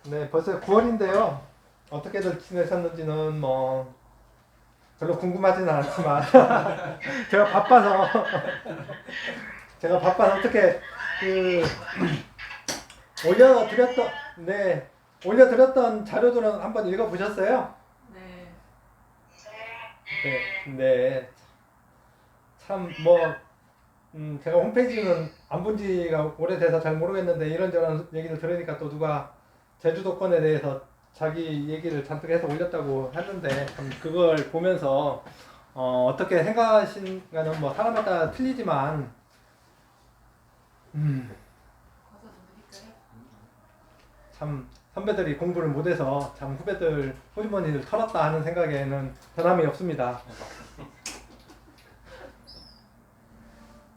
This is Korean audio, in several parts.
네, 벌써 9월인데요. 어떻게들 지내셨는지는 뭐 별로 궁금하지는 않지만 제가 바빠서 어떻게 그 올려드렸던 네 올려드렸던 자료들은 한번 읽어보셨어요? 네. 네, 네. 참 뭐 제가 홈페이지는 안 본 지가 오래돼서 잘 모르겠는데 이런저런 얘기를 들으니까 또 누가 제주도권에 대해서 자기 얘기를 잔뜩 해서 올렸다고 했는데 참 그걸 보면서 어떻게 생각하신가는 뭐 사람마다 틀리지만 과자 좀 드릴까요? 참 선배들이 공부를 못해서 참 후배들 호주머니를 털었다 하는 생각에는 변함이 없습니다.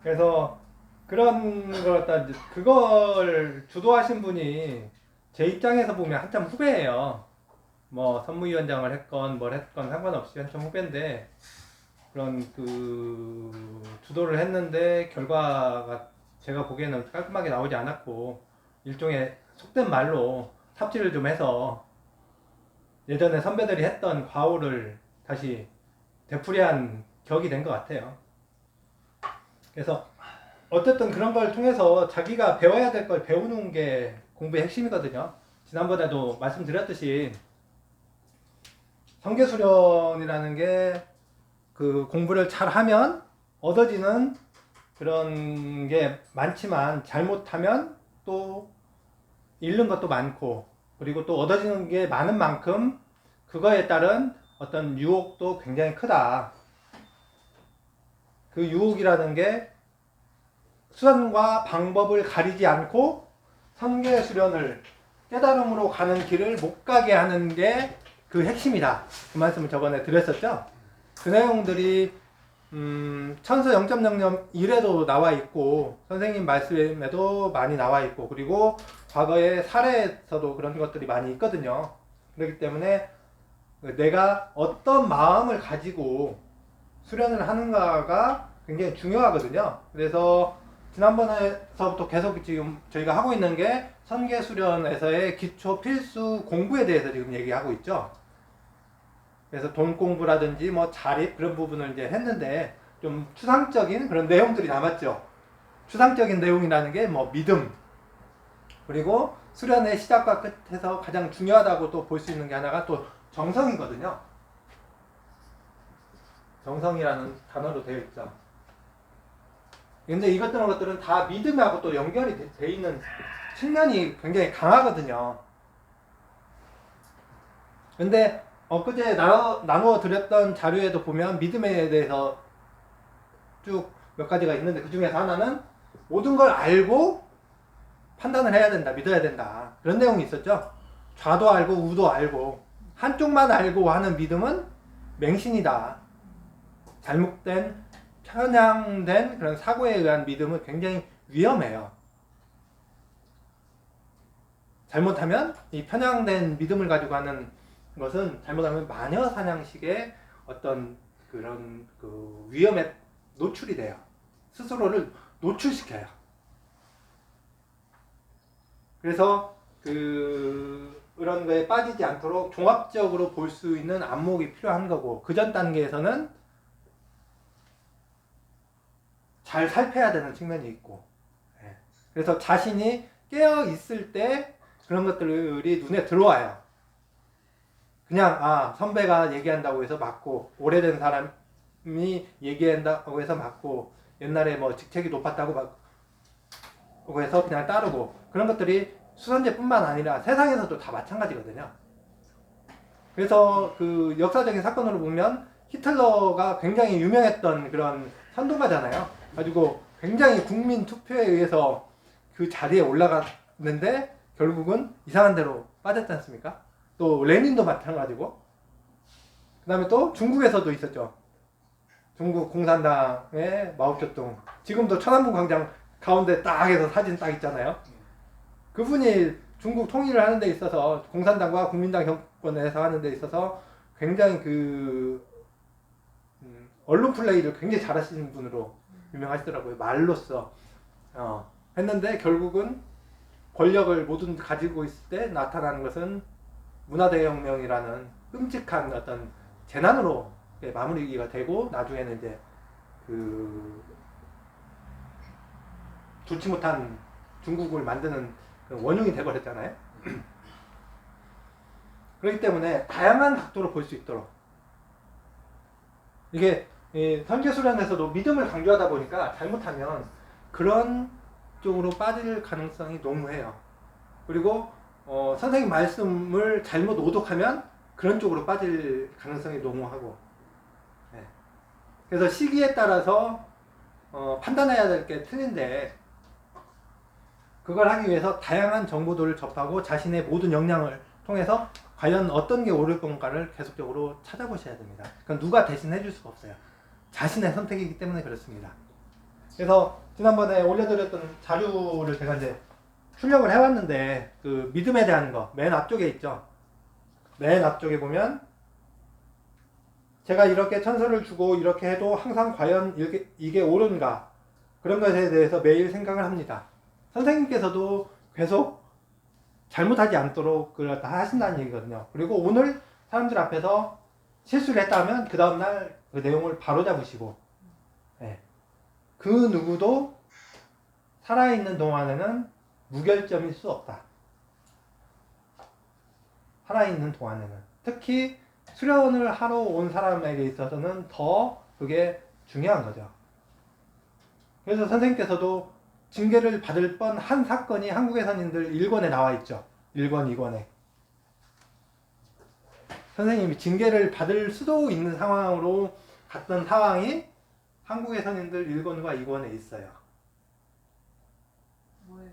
그래서 그런 걸 갖다 그걸 주도하신 분이 제 입장에서 보면 한참 후배예요. 뭐 선무위원장을 했건 뭘 했건 상관없이 한참 후배인데 그런 그 주도를 했는데 결과가 제가 보기에는 깔끔하게 나오지 않았고 일종의 속된 말로 삽질을 좀 해서 예전에 선배들이 했던 과오를 다시 되풀이한 격이 된 것 같아요. 그래서 어쨌든 그런 걸 통해서 자기가 배워야 될 걸 배우는 게 공부의 핵심이거든요. 지난번에도 말씀드렸듯이 성계수련이라는 게 그 공부를 잘 하면 얻어지는 그런 게 많지만 잘못하면 또 잃는 것도 많고 그리고 또 얻어지는 게 많은 만큼 그거에 따른 어떤 유혹도 굉장히 크다. 그 유혹이라는 게 수단과 방법을 가리지 않고 성계 수련을 깨달음으로 가는 길을 못 가게 하는 게 그 핵심이다. 그 말씀을 저번에 드렸었죠. 그 내용들이 천서 0.00 1에도 나와 있고 선생님 말씀에도 많이 나와 있고 그리고 과거의 사례에서도 그런 것들이 많이 있거든요. 그렇기 때문에 내가 어떤 마음을 가지고 수련을 하는가가 굉장히 중요하거든요. 그래서 지난번에서부터 계속 지금 저희가 하고 있는 게 선계 수련에서의 기초 필수 공부에 대해서 지금 얘기하고 있죠. 그래서 돈 공부라든지 뭐 자립 그런 부분을 이제 했는데 좀 추상적인 그런 내용들이 남았죠. 추상적인 내용이라는 게 뭐 믿음 그리고 수련의 시작과 끝에서 가장 중요하다고 또 볼 수 있는 게 하나가 또 정성이거든요. 정성이라는 단어로 되어 있죠. 근데 이것들은 것들은 다 믿음하고 또 연결이 돼 있는 측면이 굉장히 강하거든요. 근데 엊그제 나누어 드렸던 자료에도 보면 믿음에 대해서 쭉 몇 가지가 있는데 그 중에서 하나는 모든 걸 알고 판단을 해야 된다, 믿어야 된다. 그런 내용이 있었죠. 좌도 알고 우도 알고 한쪽만 알고 하는 믿음은 맹신이다. 잘못된 편향된 그런 사고에 의한 믿음은 굉장히 위험해요. 잘못하면 이 편향된 믿음을 가지고 하는 것은 잘못하면 마녀 사냥식의 어떤 그런 그 위험에 노출이 돼요. 스스로를 노출시켜요. 그래서 그런 거에 빠지지 않도록 종합적으로 볼 수 있는 안목이 필요한 거고 그 전 단계에서는 잘 살펴야 되는 측면이 있고 그래서 자신이 깨어 있을 때 그런 것들이 눈에 들어와요. 그냥 선배가 얘기한다고 해서 맞고 오래된 사람이 얘기한다고 해서 맞고 옛날에 뭐 직책이 높았다고 맞고 해서 그냥 따르고 그런 것들이 수선제뿐만 아니라 세상에서도 다 마찬가지거든요. 그래서 그 역사적인 사건으로 보면 히틀러가 굉장히 유명했던 그런 선동가잖아요. 가지고 굉장히 국민 투표에 의해서 그 자리에 올라갔는데 결국은 이상한 데로 빠졌지 않습니까? 또 레닌도 마찬가지고 그 다음에 또 중국에서도 있었죠. 중국 공산당의 마오쩌둥 지금도 천안문 광장 가운데 딱 해서 사진 딱 있잖아요. 그분이 중국 통일을 하는 데 있어서 공산당과 국민당 정권에서 하는 데 있어서 굉장히 그 언론 플레이를 굉장히 잘하시는 분으로 유명하시더라고요. 말로써 했는데 결국은 권력을 모두 가지고 있을 때 나타나는 것은 문화대혁명이라는 끔찍한 어떤 재난으로 마무리가 되고 나중에는 이제 그 좋지 못한 중국을 만드는 그 원흉이 되버렸잖아요. 그렇기 때문에 다양한 각도로 볼 수 있도록 이게 선교수련에서도 믿음을 강조하다 보니까 잘못하면 그런 쪽으로 빠질 가능성이 농후해요. 그리고 선생님 말씀을 잘못 오독하면 그런 쪽으로 빠질 가능성이 농후하고, 네. 그래서 시기에 따라서 판단해야 될 게 틀린데 그걸 하기 위해서 다양한 정보들을 접하고 자신의 모든 역량을 통해서 과연 어떤 게 옳을 건가를 계속적으로 찾아보셔야 됩니다. 그건 누가 대신 해줄 수가 없어요. 자신의 선택이기 때문에 그렇습니다. 그래서 지난번에 올려드렸던 자료를 제가 이제 출력을 해왔는데 그 믿음에 대한 거 맨 앞쪽에 있죠. 맨 앞쪽에 보면 제가 이렇게 천서를 주고 이렇게 해도 항상 과연 이게 옳은가 그런 것에 대해서 매일 생각을 합니다. 선생님께서도 계속 잘못하지 않도록 그걸 다 하신다는 얘기거든요. 그리고 오늘 사람들 앞에서 실수를 했다면 그 다음날 그 내용을 바로잡으시고, 네. 그 누구도 살아있는 동안에는 무결점일 수 없다. 살아있는 동안에는. 특히 수련을 하러 온 사람에게 있어서는 더 그게 중요한 거죠. 그래서 선생님께서도 징계를 받을 뻔한 사건이 한국의 선인들 1권에 나와 있죠. 1권, 2권에. 선생님이 징계를 받을 수도 있는 상황으로 갔던 상황이 한국의 선인들 1권과 2권에 있어요. 뭐예요?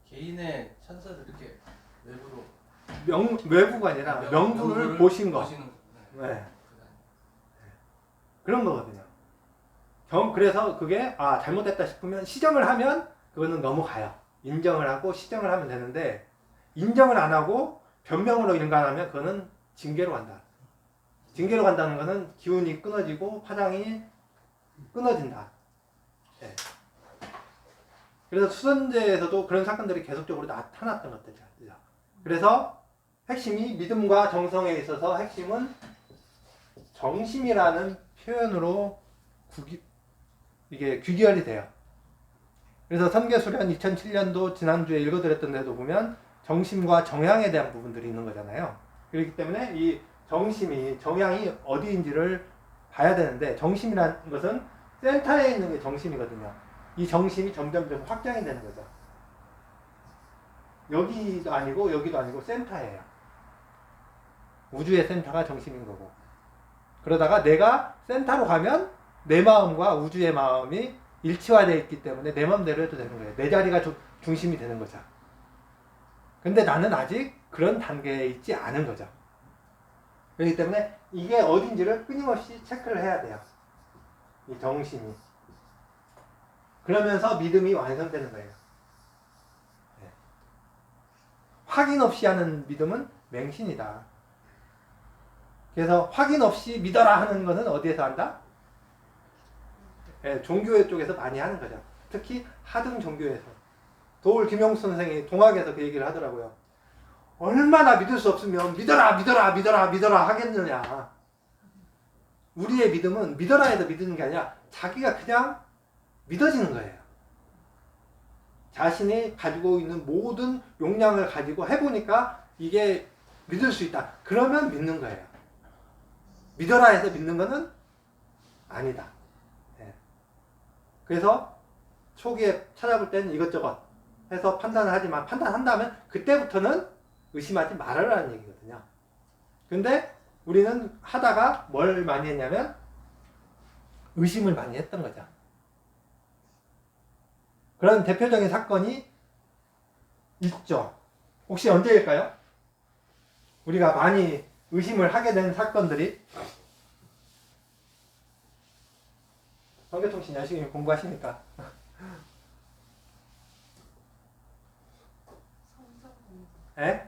개인의 천사를 이렇게 외부로 외부가 아니라 명부를 보신 거. 네. 그런 거거든요. 그래서 그게 잘못됐다 싶으면 시정을 하면 그거는 넘어가요. 인정을 하고 시정을 하면 되는데 인정을 안 하고 변명으로 인간하면 그거는 징계로 간다. 징계로 간다는 것은 기운이 끊어지고 파장이 끊어진다. 네. 그래서 수선제에서도 그런 사건들이 계속적으로 나타났던 것들이죠. 그래서 핵심이 믿음과 정성에 있어서 핵심은 정심이라는 표현으로 이게 귀결이 돼요. 그래서 선계수련 2007년도 지난주에 읽어드렸던 데도 보면 정심과 정향에 대한 부분들이 있는 거잖아요. 그렇기 때문에 이 정심이 정향이 어디인지를 봐야 되는데 정심이라는 것은 센터에 있는 게 정심이거든요. 이 정심이 점점 확장이 되는 거죠. 여기도 아니고 여기도 아니고 센터예요. 우주의 센터가 정심인 거고 그러다가 내가 센터로 가면 내 마음과 우주의 마음이 일치화되어 있기 때문에 내 마음대로 해도 되는 거예요. 내 자리가 중심이 되는 거죠. 근데 나는 아직 그런 단계에 있지 않은 거죠. 그렇기 때문에 이게 어딘지를 끊임없이 체크를 해야 돼요. 이 정심이. 그러면서 믿음이 완성되는 거예요. 네. 확인 없이 하는 믿음은 맹신이다. 그래서 확인 없이 믿어라 하는 것은 어디에서 한다? 네, 종교회 쪽에서 많이 하는 거죠. 특히 하등 종교에서. 도울 김용수 선생이 동학에서 그 얘기를 하더라고요. 얼마나 믿을 수 없으면 믿어라 믿어라 믿어라 믿어라 하겠느냐. 우리의 믿음은 믿어라 해서 믿는 게 아니라 자기가 그냥 믿어지는 거예요. 자신이 가지고 있는 모든 용량을 가지고 해보니까 이게 믿을 수 있다. 그러면 믿는 거예요. 믿어라 해서 믿는 거는 아니다. 네. 그래서 초기에 찾아볼 때는 이것저것 해서 판단을 하지만 판단한다면 그때부터는 의심하지 말아라는 얘기거든요. 근데 우리는 하다가 뭘 많이 했냐면 의심을 많이 했던 거죠. 그런 대표적인 사건이 있죠. 혹시 언제일까요? 우리가 많이 의심을 하게 된 사건들이 성교통신 열심히 공부하시니까 에?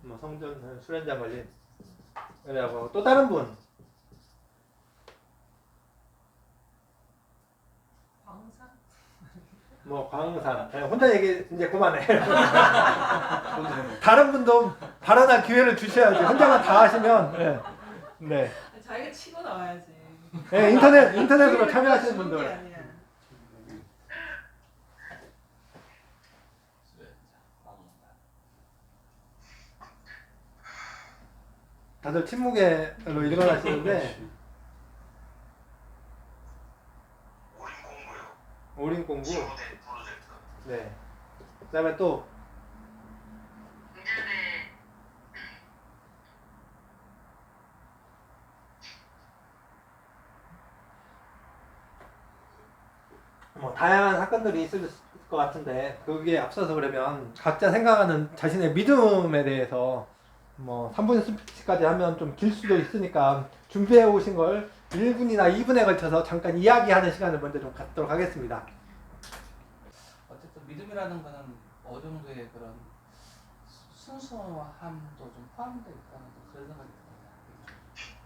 뭐 성전 수련장 걸린 그래고 또 다른 분 광산? 뭐 광산. 혼자 얘기 이제 그만해. 다른 분도 발언할 기회를 주셔야지. 혼자만 다 하시면. 네. 네. 자기가 치고 나와야지. 네, 인터넷으로 참여하시는 쉬운 게 분들. 아니야. 다들 침묵으로 일어나시는데 오린 공부. 네. 그다음에 또 뭐 다양한 사건들이 있을 것 같은데 그게 앞서서 그러면 각자 생각하는 자신의 믿음에 대해서 뭐 3분 스피치까지 하면 좀 길 수도 있으니까 준비해 오신 걸 1분이나 2분에 걸쳐서 잠깐 이야기하는 시간을 먼저 좀 갖도록 하겠습니다. 어쨌든 믿음이라는 거는 어느 정도의 그런 순수함도 좀 포함되어 있다는 그런 생각이 듭니다.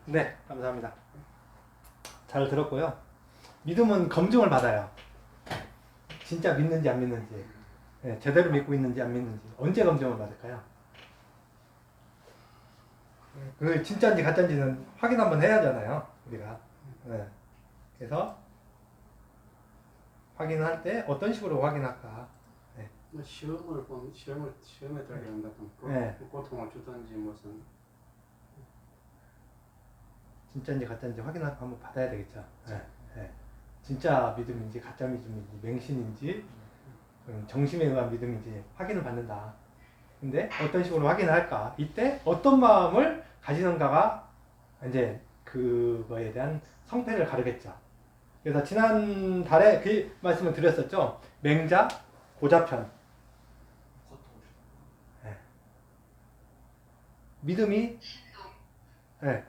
네, 감사합니다. 잘 들었고요. 믿음은 검증을 받아요. 진짜 믿는지 안 믿는지, 네, 제대로 믿고 있는지 안 믿는지 언제 검증을 받을까요? 그 진짜인지 가짜인지는 확인 한번 해야 하잖아요, 우리가. 네. 그래서 확인을 할 때 어떤 식으로 확인할까? 네. 뭐 시험을 보면 시험에 들어가게 한다면 네. 고통을 주든지 무슨 진짜인지 가짜인지 확인을 한번 받아야 되겠죠. 네. 네. 진짜 믿음인지 가짜 믿음인지 맹신인지 정심에 의한 믿음인지 확인을 받는다. 근데 어떤 식으로 확인을 할까? 이때 어떤 마음을 가지는가가 이제 그거에 대한 성패를 가르겠죠. 그래서 지난 달에 그 말씀을 드렸었죠. 맹자, 고자편. 네.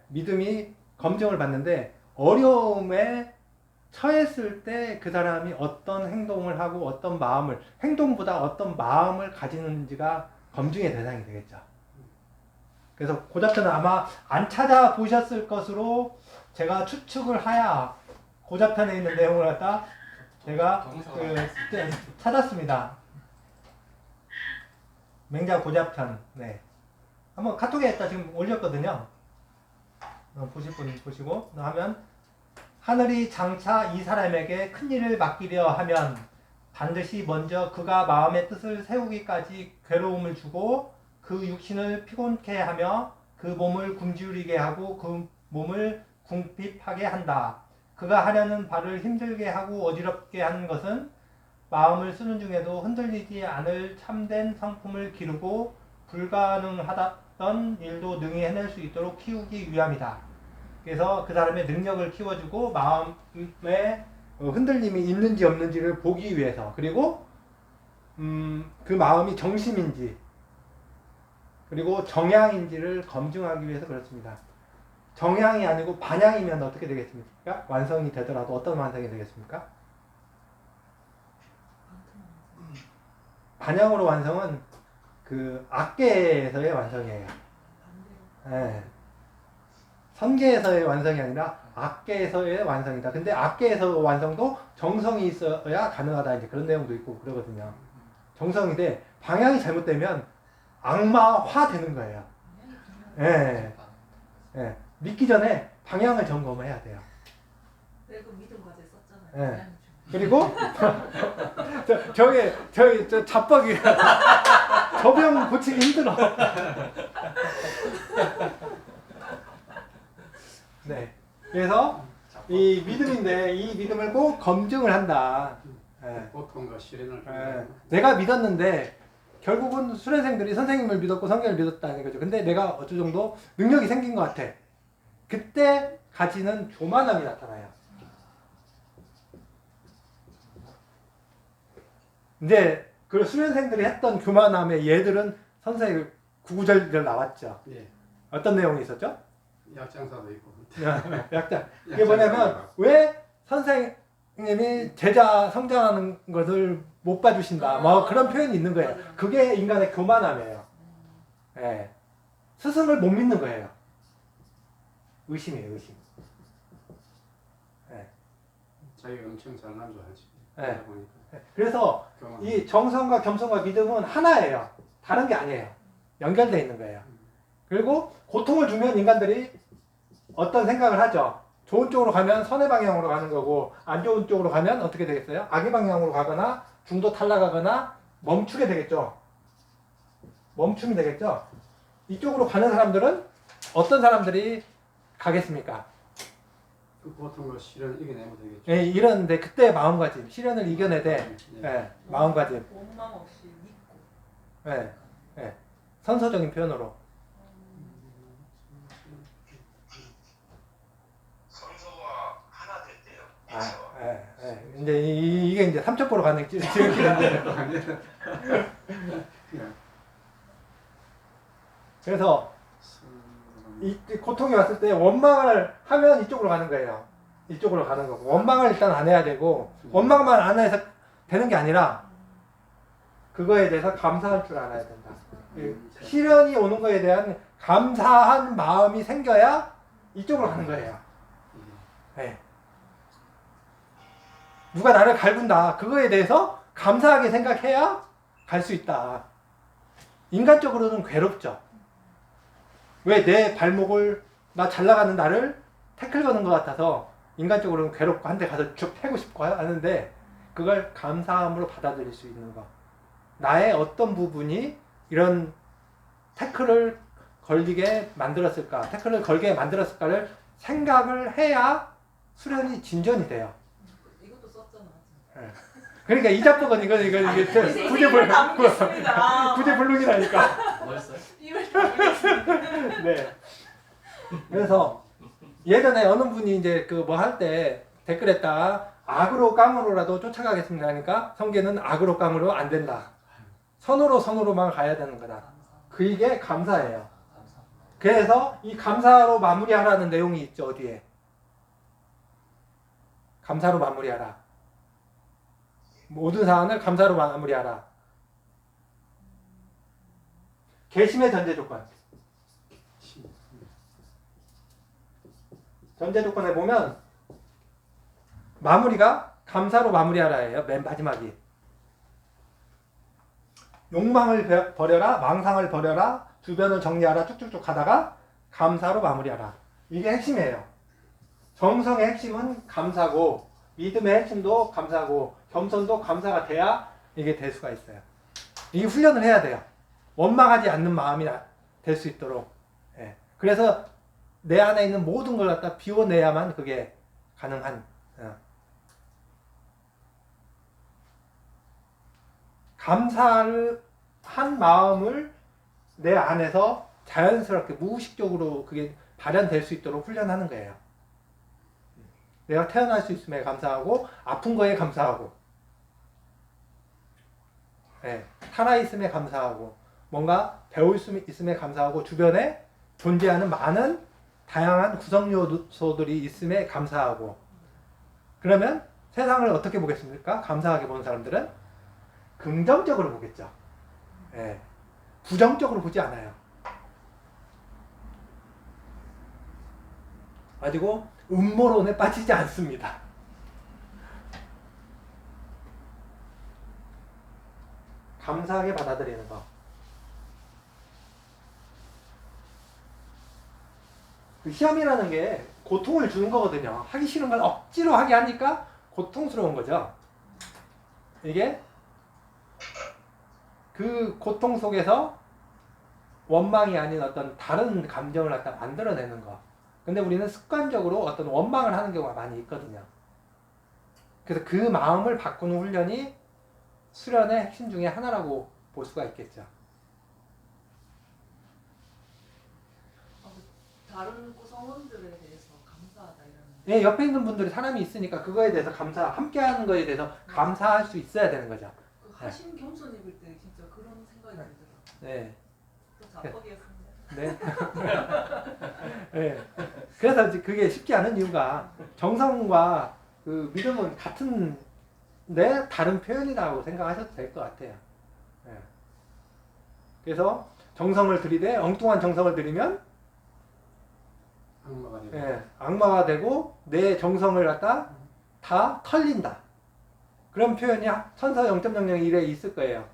믿음이 검증을 받는데 어려움에 처했을 때 그 사람이 어떤 행동을 하고 어떤 마음을, 행동보다 어떤 마음을 가지는지가 검증의 대상이 되겠죠. 그래서 고자편은 아마 안 찾아보셨을 것으로 제가 추측을 하야 고자편에 있는 내용을 갖다 제가 찾았습니다. 맹자 고자편. 네. 한번 카톡에다 지금 올렸거든요. 보실 분 보시고 하면 하늘이 장차 이 사람에게 큰 일을 맡기려 하면 반드시 먼저 그가 마음의 뜻을 세우기까지 괴로움을 주고 그 육신을 피곤케 하며 그 몸을 굶주리게 하고 그 몸을 궁핍하게 한다. 그가 하려는 바를 힘들게 하고 어지럽게 하는 것은 마음을 쓰는 중에도 흔들리지 않을 참된 성품을 기르고 불가능하던 일도 능히 해낼 수 있도록 키우기 위함이다. 그래서 그 사람의 능력을 키워주고 마음에 흔들림이 있는지 없는지를 보기 위해서, 그리고 그 마음이 정심인지 그리고 정향인지를 검증하기 위해서 그렇습니다. 정향이 아니고 반향이면 어떻게 되겠습니까? 완성이 되더라도 어떤 완성이 되겠습니까? 반향으로 완성은 그 악계에서의 완성이에요. 네. 선계에서의 완성이 아니라 악계에서의 완성이다. 근데 악계에서 완성도 정성이 있어야 가능하다. 이제 그런 내용도 있고 그러거든요. 정성이 돼. 방향이 잘못되면 악마화 되는 거예요. 예. 예. 믿기 전에 방향을 점검해야 돼요. 내가 그 믿음 과제 썼잖아요. 예. 그리고 저기 잡박이 저 병 고치기 힘들어. 네. 그래서 이 믿음인데 이 믿음을 꼭 검증을 한다. 예. 고통과 시련을 예. 내가 믿었는데 결국은 수련생들이 선생님을 믿었고 성경을 믿었다는 거죠. 근데 내가 어느 정도 능력이 생긴 것 같아. 그때 가지는 교만함이 나타나요. 이제 그 수련생들이 했던 교만함의 예들은 선생님 구구절절 나왔죠. 예. 어떤 내용이 있었죠? 약장사도 있고. 약간 이게 뭐냐면 왜 선생님이 제자 성장하는 것을 못 봐주신다. 뭐 그런 표현이 있는 거예요. 그게 인간의 교만함이에요. 예. 스승을 못 믿는 거예요. 의심이에요, 의심. 예. 자기가 엄청 잘난 줄 알지. 예. 그러다 보니까. 그래서 교만. 이 정성과 겸손과 믿음은 하나예요. 다른 게 아니에요. 연결되어 있는 거예요. 그리고 고통을 주면 인간들이 어떤 생각을 하죠. 좋은 쪽으로 가면 선의 방향으로 가는 거고 안 좋은 쪽으로 가면 어떻게 되겠어요? 악의 방향으로 가거나 중도 탈락하거나 멈추게 되겠죠. 멈춤이 되겠죠. 이쪽으로 가는 사람들은 어떤 사람들이 가겠습니까? 그 고통과 시련을 이겨내면 되겠죠. 예, 이런데 그때 마음가짐, 시련을 이겨내되 예. 예, 마음가짐, 원망 없이 믿고. 예, 예, 선서적인 표현으로 성서가 하나 됐대요. 아, 예. 이제 이게 이제 삼천포로 가는 지름길인데 그래서 이 고통이 왔을 때 원망을 하면 이쪽으로 가는 거예요. 이쪽으로 가는 거고 원망을 일단 안 해야 되고 원망만 안 해서 되는 게 아니라 그거에 대해서 감사할 줄 알아야 된다. 시련이 오는 거에 대한 감사한 마음이 생겨야 이쪽으로 가는 거예요. 네. 누가 나를 갈군다. 그거에 대해서 감사하게 생각해야 갈 수 있다. 인간적으로는 괴롭죠. 왜 내 발목을 나 잘 나가는 나를 태클 거는 것 같아서 인간적으로는 괴롭고 한 대 가서 쭉 패고 싶고 하는데 그걸 감사함으로 받아들일 수 있는 거. 나의 어떤 부분이 이런 태클을 걸리게 만들었을까, 태클을 걸게 만들었을까를 생각을 해야 수련이 진전이 돼요. 이것도 썼잖아. 그러니까 이자법은 이게 구제불능이라니까. 뭐였어요? 이걸 다 읽었습니다. 네. 그래서 예전에 어느 분이 이제 그 뭐 할 때 댓글에다가 악으로 깡으로라도 쫓아가겠습니다 하니까 성계는 악으로 깡으로 안 된다. 선으로만 가야 되는 거다. 그게 감사예요. 그래서 이 감사로 마무리하라는 내용이 있죠. 어디에? 감사로 마무리하라. 모든 사안을 감사로 마무리하라. 개심의 전제 조건. 전제 조건에 보면 마무리가 감사로 마무리하라예요. 맨 마지막이. 욕망을 버려라, 망상을 버려라, 주변을 정리하라 쭉쭉쭉 가다가 감사로 마무리하라. 이게 핵심이에요. 정성의 핵심은 감사고 믿음의 핵심도 감사고 겸손도 감사가 돼야 이게 될 수가 있어요. 이 훈련을 해야 돼요. 원망하지 않는 마음이 될 수 있도록. 예. 그래서 내 안에 있는 모든 걸 갖다 비워내야만 그게 가능한. 감사를 한 마음을 내 안에서 자연스럽게 무의식적으로 그게 발현될 수 있도록 훈련하는 거예요. 내가 태어날 수 있음에 감사하고 아픈 거에 감사하고 살아있음에 감사하고 뭔가 배울 수 있음에 감사하고 주변에 존재하는 많은 다양한 구성 요소들이 있음에 감사하고 그러면 세상을 어떻게 보겠습니까? 감사하게 보는 사람들은 긍정적으로 보겠죠. 부정적으로 보지 않아요. 가지고 음모론에 빠지지 않습니다. 감사하게 받아들이는 거. 그 시험이라는 게 고통을 주는 거거든요. 하기 싫은 걸 억지로 하게 하니까 고통스러운 거죠. 이게 그 고통 속에서 원망이 아닌 어떤 다른 감정을 갖다 만들어내는 거. 근데 우리는 습관적으로 어떤 원망을 하는 경우가 많이 있거든요. 그래서 그 마음을 바꾸는 훈련이 수련의 핵심 중에 하나라고 볼 수가 있겠죠. 다른 구성원들에 대해서 감사하다 이런. 예, 옆에 있는 분들이 사람이 있으니까 그거에 대해서 함께하는 거에 대해서 감사할 수 있어야 되는 거죠. 그 하신 겸손 입을 때 진짜 그런 생각이 들더라고요. 네. 또 자뻑이었습니다. 네. 네. 그래서 이제 그게 쉽지 않은 이유가 정성과 그 믿음은 같은데 다른 표현이라고 생각하셔도 될 것 같아요. 네. 그래서 정성을 들이되 엉뚱한 정성을 들이면 악마가 되고 악마가 되고 내 정성을 갖다 다 털린다. 그런 표현이 천서 0.001에 있을 거예요.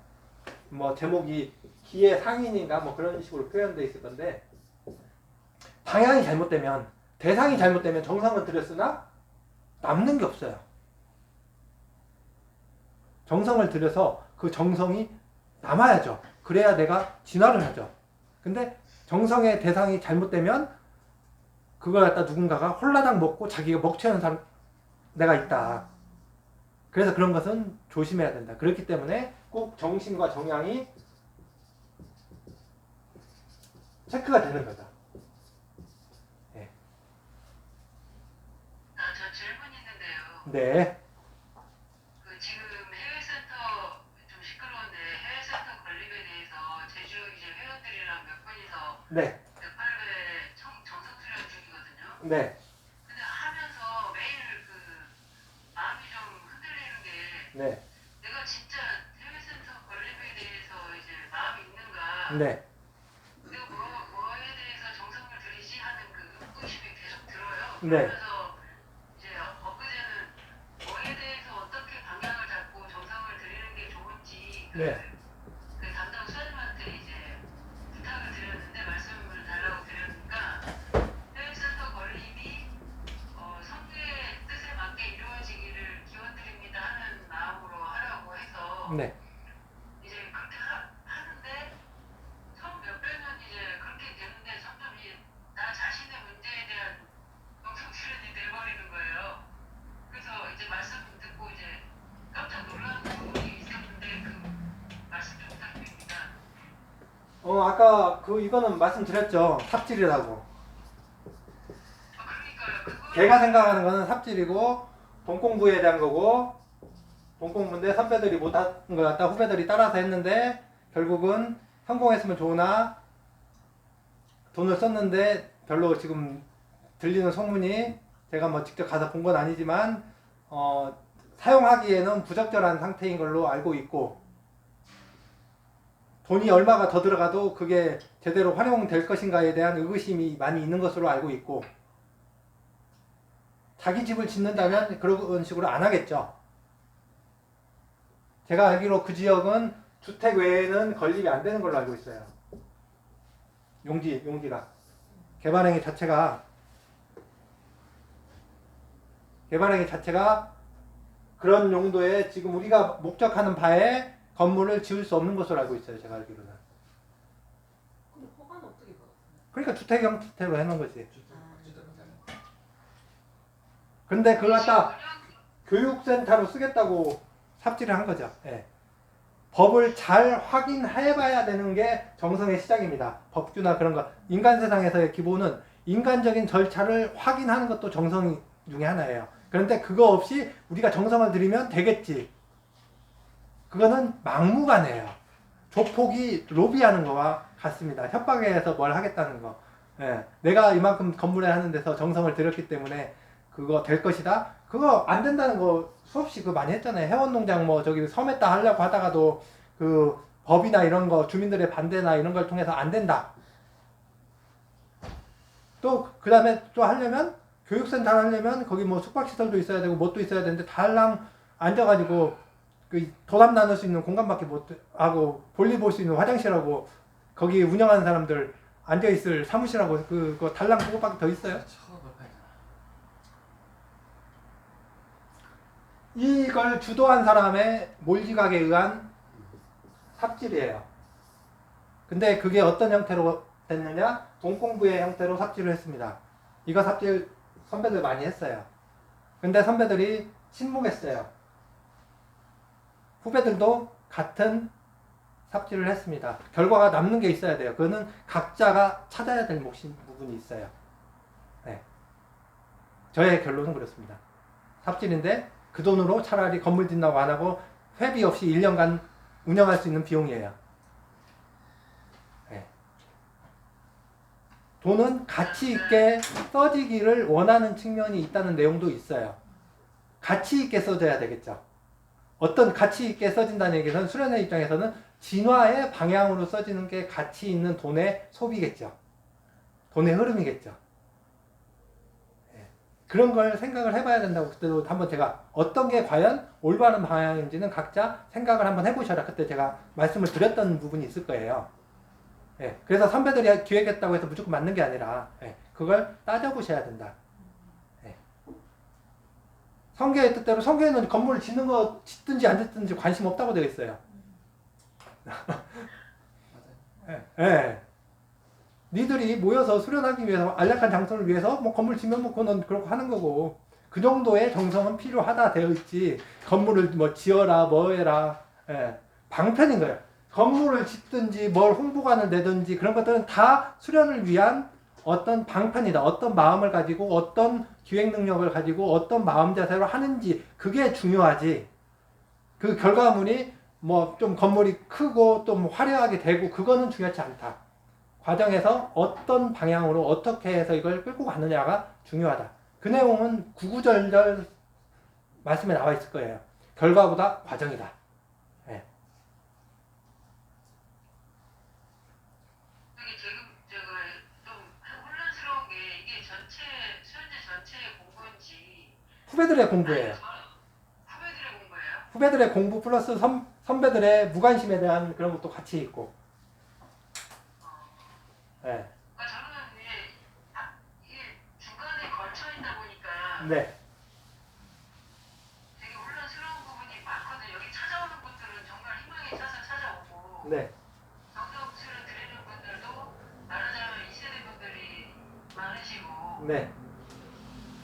뭐 제목이 기의 상인인가 뭐 그런 식으로 표현되어 있을 건데, 방향이 잘못되면, 대상이 잘못되면 정성은 들였으나 남는 게 없어요. 정성을 들여서 그 정성이 남아야죠. 그래야 내가 진화를 하죠. 근데 정성의 대상이 잘못되면 그걸 갖다 누군가가 홀라당 먹고 자기가 먹튀하는 사람 내가 있다. 그래서 그런 것은 조심해야 된다. 그렇기 때문에 꼭 정신과 정향이 체크가 되는 거죠. 네. 저 질문 있는데요. 네. 그 지금 해외센터 좀 시끄러운데 해외센터 건립에 대해서 제주 이제 회원들이랑 몇 분이서 네. 108회 정성 수련 중이거든요. 네. 근데 하면서 매일 그 마음이 좀 흔들리는 게 네. 내가 진짜 해외센터 건립에 대해서 이제 마음이 있는가? 네. 내가 뭐에 대해서 정성을 들이지 하는 그 의구심이 계속 들어요. 네. 그러면서 이제 엊그제는 뭐에 대해서 어떻게 방향을 잡고 정성을 들이는 게 좋은지 네. 그 담당 수사님한테 이제 부탁을 드렸는데 말씀을 달라고 드렸으니까 해외센터 건립이 성계의 뜻에 맞게 이루어지기를 기원드립니다 하는 마음으로 하라고 해서 네. 이제 그렇게 하는데 처음 몇백 년 이제 그렇게 되는데 점점 나 자신의 문제에 대한 정성출현이 돼버리는 거예요. 그래서 이제 말씀 듣고 이제 깜짝 놀란 부분이 있었는데 그 말씀 좀 부탁드립니다. 아까 이거는 말씀드렸죠. 삽질이라고. 그러니까요. 그거 걔가 생각하는 거는 삽질이고, 돈 공부에 대한 거고, 돈 공부인데 선배들이 못한 걸 갖다 후배들이 따라서 했는데, 결국은 성공했으면 좋으나, 돈을 썼는데, 별로 지금 들리는 소문이, 제가 뭐 직접 가서 본 건 아니지만, 사용하기에는 부적절한 상태인 걸로 알고 있고, 돈이 얼마가 더 들어가도 그게 제대로 활용될 것인가에 대한 의구심이 많이 있는 것으로 알고 있고, 자기 집을 짓는다면 그런 식으로 안 하겠죠. 제가 알기로 그 지역은 주택 외에는 건립이 안 되는 걸로 알고 있어요. 용지가. 개발행위 자체가 그런 용도의 지금 우리가 목적하는 바에 건물을 지을 수 없는 것으로 알고 있어요. 제가 알기로는. 근데 허가는 어떻게 받았어요? 그러니까 주택 형태로 해놓은 거지. 주택 근데 그걸 갖다 교육센터로 쓰겠다고 삽질을 한 거죠. 예. 법을 잘 확인해봐야 되는 게 정성의 시작입니다. 법규나 그런 거. 인간 세상에서의 기본은 인간적인 절차를 확인하는 것도 정성 중에 하나예요. 그런데 그거 없이 우리가 정성을 들이면 되겠지. 그거는 막무가내예요. 조폭이 로비하는 거와 같습니다. 협박해서 뭘 하겠다는 거. 예. 내가 이만큼 건물에 하는 데서 정성을 들였기 때문에 그거 될 것이다. 그거 안 된다는 거 수없이 많이 했잖아요. 회원농장 뭐 저기 섬에다 하려고 하다가도 그 법이나 이런 거 주민들의 반대나 이런 걸 통해서 안 된다. 또 그 다음에 또 하려면 교육센터 하려면 거기 뭐 숙박시설도 있어야 되고 뭣도 있어야 되는데 달랑 앉아가지고 그 도담 나눌 수 있는 공간밖에 못 하고 볼일 볼 수 있는 화장실하고 거기 운영하는 사람들 앉아있을 사무실하고 그거 달랑 그거밖에 더 있어요? 이걸 주도한 사람의 몰지각에 의한 삽질이에요. 근데 그게 어떤 형태로 됐느냐? 돈공부의 형태로 삽질을 했습니다. 이거 삽질 선배들 많이 했어요. 근데 선배들이 침묵했어요. 후배들도 같은 삽질을 했습니다. 결과가 남는 게 있어야 돼요. 그거는 각자가 찾아야 될 몫인 부분이 있어요. 네. 저의 결론은 그렇습니다. 삽질인데 그 돈으로 차라리 건물 짓는다고 안 하고 회비 없이 1년간 운영할 수 있는 비용이에요. 네. 돈은 가치 있게 써지기를 원하는 측면이 있다는 내용도 있어요. 가치 있게 써져야 되겠죠. 어떤 가치 있게 써진다는 얘기는 수련회 입장에서는 진화의 방향으로 써지는 게 가치 있는 돈의 소비겠죠. 돈의 흐름이겠죠. 네. 그런 걸 생각을 해봐야 된다고 그때도 한번 제가 어떤 게 과연 올바른 방향인지는 각자 생각을 한번 해보셔라. 그때 제가 말씀을 드렸던 부분이 있을 거예요. 예, 그래서 선배들이 기획했다고 해서 무조건 맞는 게 아니라 예, 그걸 따져보셔야 된다. 예. 성경의 뜻대로 성경에는 건물을 짓는 거 짓든지 안 짓든지 관심 없다고 되어 있어요. 맞아요. 예, 예. 니들이 모여서 수련하기 위해서 안락한 장소를 위해서 뭐 건물 지면 뭐 그건 그렇고 하는 거고 그 정도의 정성은 필요하다 되어 있지 건물을 뭐 지어라 뭐 해라 예, 방편인 거예요. 건물을 짓든지 뭘 홍보관을 내든지 그런 것들은 다 수련을 위한 어떤 방편이다. 어떤 마음을 가지고 어떤 기획 능력을 가지고 어떤 마음 자세로 하는지 그게 중요하지. 그 결과물이 뭐 좀 건물이 크고 또 뭐 화려하게 되고 그거는 중요하지 않다. 과정에서 어떤 방향으로 어떻게 해서 이걸 끌고 가느냐가 중요하다. 그 내용은 구구절절 말씀에 나와 있을 거예요. 결과보다 과정이다. 예. 여기 지금 좀 혼란스러운 게 이게 수련제 전체의 공부인지 후배들의 공부예요. 후배들의 공부예요? 후배들의 공부 플러스 선배들의 무관심에 대한 그런 것도 같이 있고. 예. 그러니까 저는 이게 중간에 걸쳐 있다 보니까 네. 되게 혼란스러운 부분이 많거든요. 여기 찾아오는 분들은 정말 희망에 차서 찾아오고 네. 정성수를 드리는 분들도 말하자면 2세대 분들이 많으시고 네.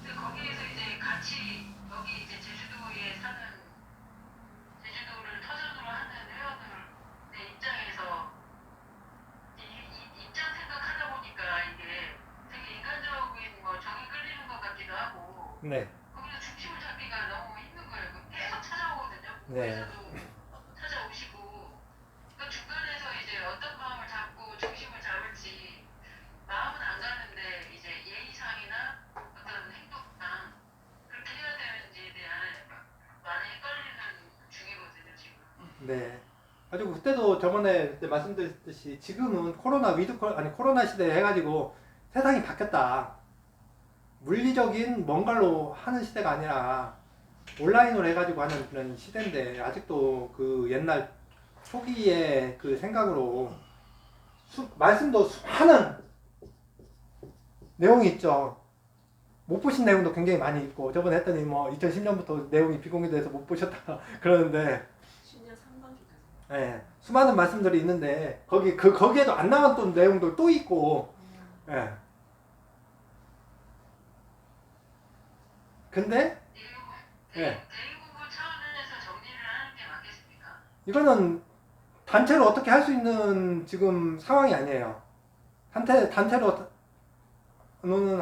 근데 거기에서 이제 같이 여기 이제 제주도에 사는 제주도를 터전으로 하는 회원들의 입장에서 입장 생각하다 보니까 이게 되게 인간적인 뭐 정이 끌리는 것 같기도 하고 네. 거기서 중심을 잡기가 너무 힘든 거예요. 계속 찾아오거든요. 네. 거기서도 찾아오시고 그 중간에서 이제 어떤 마음을 잡고 중심을 잡을지 마음은 안 가는데 이제 예의상이나 어떤 행동상 그렇게 해야 되는지에 대한 많이 헷갈리는 중이거든요 지금. 네. 가지고 그때도 저번에 그때 말씀드렸듯이 지금은 코로나 시대 해가지고 세상이 바뀌었다. 물리적인 뭔가로 하는 시대가 아니라 온라인으로 해가지고 하는 그런 시대인데 아직도 그 옛날 초기의 그 생각으로 말씀도 수많은 내용이 있죠. 못 보신 내용도 굉장히 많이 있고 저번에 했더니 뭐 2010년부터 내용이 비공개돼서 못 보셨다 그러는데 10년 상반기까지. 예, 수많은 말씀들이 있는데 거기에도 안 나왔던 내용도 또 있고 예. 근데 예. 대인공부 차원에서 정리를 하는 게 맞겠습니까? 이거는 단체로 어떻게 할 수 있는 지금 상황이 아니에요. 단체로는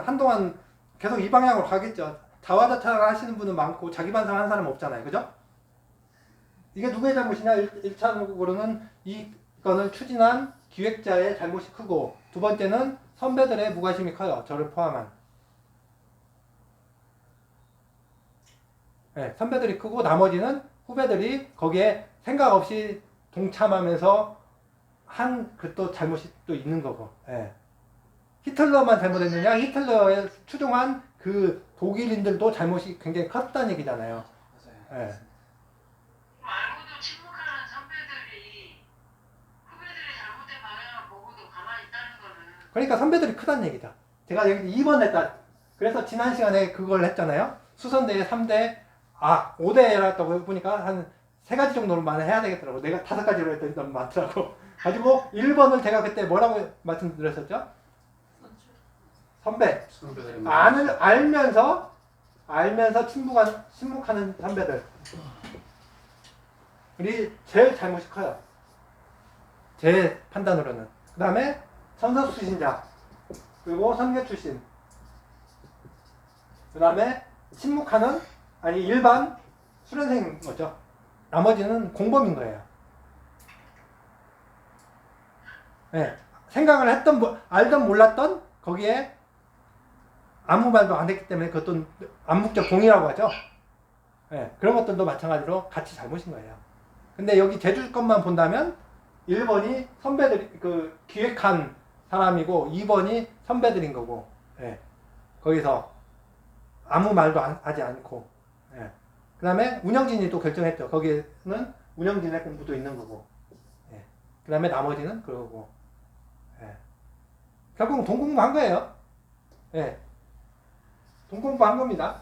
한동안 계속 이 방향으로 가겠죠. 자화자찬을 하시는 분은 많고 자기 반성 하는 사람은 없잖아요. 그죠? 이게 누구의 잘못이냐? 1차적으로는 이건을 추진한 기획자의 잘못이 크고 두 번째는 선배들의 무관심이 커요. 저를 포함한. 네, 선배들이 크고 나머지는 후배들이 거기에 생각 없이 동참하면서 한 그 또 잘못이 또 있는 거고. 예. 히틀러만 잘못했느냐? 히틀러에 추종한 그 독일인들도 잘못이 굉장히 컸다는 얘기잖아요. 맞아요. 예. 말고도 침묵하는 선배들이 후배들이 잘못된 방향을 보고도 가만히 있다는 거는 그러니까 선배들이 크다는 얘기다. 제가 여기 2번 했다. 그래서 지난 시간에 그걸 했잖아요. 수선대에 3대, 5대라고 보니까 한 3가지 정도로만 해야 되겠더라고. 내가 5가지로 했더니 너무 많더라고. 가지고 1번을 제가 그때 뭐라고 말씀드렸었죠? 선배. 선배들 알면서 침묵하는 선배들. 우리 제일 잘못이 커요. 제 판단으로는. 그 다음에 선서 출신자. 그리고 선교 출신. 그 다음에 침묵하는, 일반 수련생인 거죠. 나머지는 공범인 거예요. 네. 생각을 했던, 알던 몰랐던 거기에 아무 말도 안 했기 때문에 그것도 암묵적 동의라고 하죠. 네. 그런 것들도 마찬가지로 같이 잘못인 거예요. 근데 여기 제주 것만 본다면 1번이 선배들이 기획한 사람이고 2번이 선배들인 거고. 네. 거기서 아무 말도 하지 않고. 예. 그 다음에 운영진이 또 결정했죠. 거기에는 운영진의 공부도 있는 거고. 예. 그 다음에 나머지는 그러고. 예. 결국은 돈 공부한 거예요. 예. 돈 공부한 겁니다.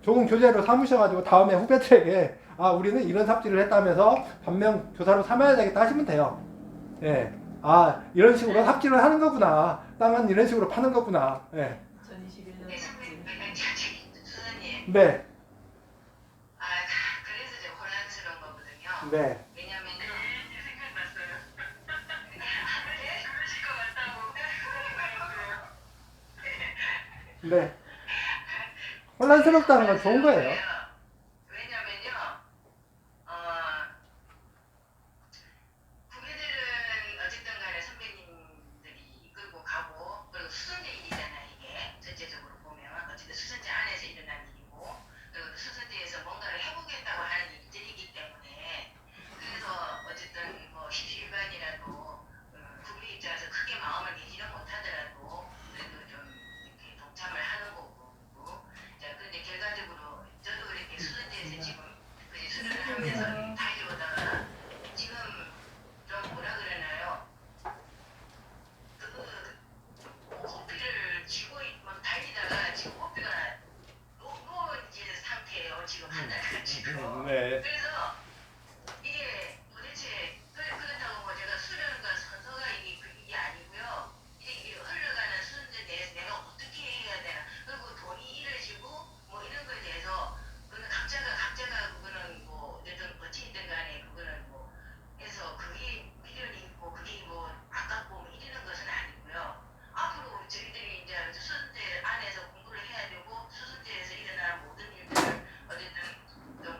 좋은 교재로 삼으셔가지고 다음에 후배들에게 아 우리는 이런 삽질을 했다면서 반면 교사로 삼아야 되겠다 하시면 돼요. 예. 아 이런 식으로 삽질을 하는 거구나. 땅은 이런 식으로 파는 거구나. 예. 2021년 네, 삽질. 수사님. 네. 아, 그래서 좀 혼란스러운 거거든요. 네. 왜냐면은 생각났어요. 그러실 것 같다고. 네. 혼란스럽다는 건 좋은 거예요. 왜냐면요, 후배들은 어쨌든 간에 선배님들이 이끌고 가고, 그리고 수선제 일이잖아, 이게. 전체적으로 보면. 어쨌든 수선제 안에서 일어난 일이고, 그리고 수선제에서 뭔가를 해보겠다고 하는 일들이기 때문에, 그래서 어쨌든 뭐 십시일반이라도 후배 입장에서 크게 마음을 내지는 못하더라도, 그래도 좀 이렇게 동참을 하는 거고, 자, 그런데 결과적으로 저도 이렇게 수련대에서 지금 수련을 하면서 달려오다가 지금 좀 뭐라 그러나요? 호피를 쥐고 막 달리다가 지금 호피가 누워있는 상태예요. 지금 한 달간 지금. 네. 그래서 이게 도대체 그렇다고 뭐 제가 수련과 선서가 이게 아니고요. 이게 흘러가는 수련에 대해서 내가 어떻게 해야 되나. 그리고 돈이 이래지고 뭐 이런 거에 대해서 그거는 각자가 그거는 뭐 어쨌든 어찌든 간에 그거는 뭐 해서 그게 미련이 있고 그게 뭐 아깝고 뭐 이러는 것은 아니고요. 앞으로 저희들이 이제 수련제 안에서 공부를 해야 되고 수련제에서 일어나는 모든 일들을 어쨌든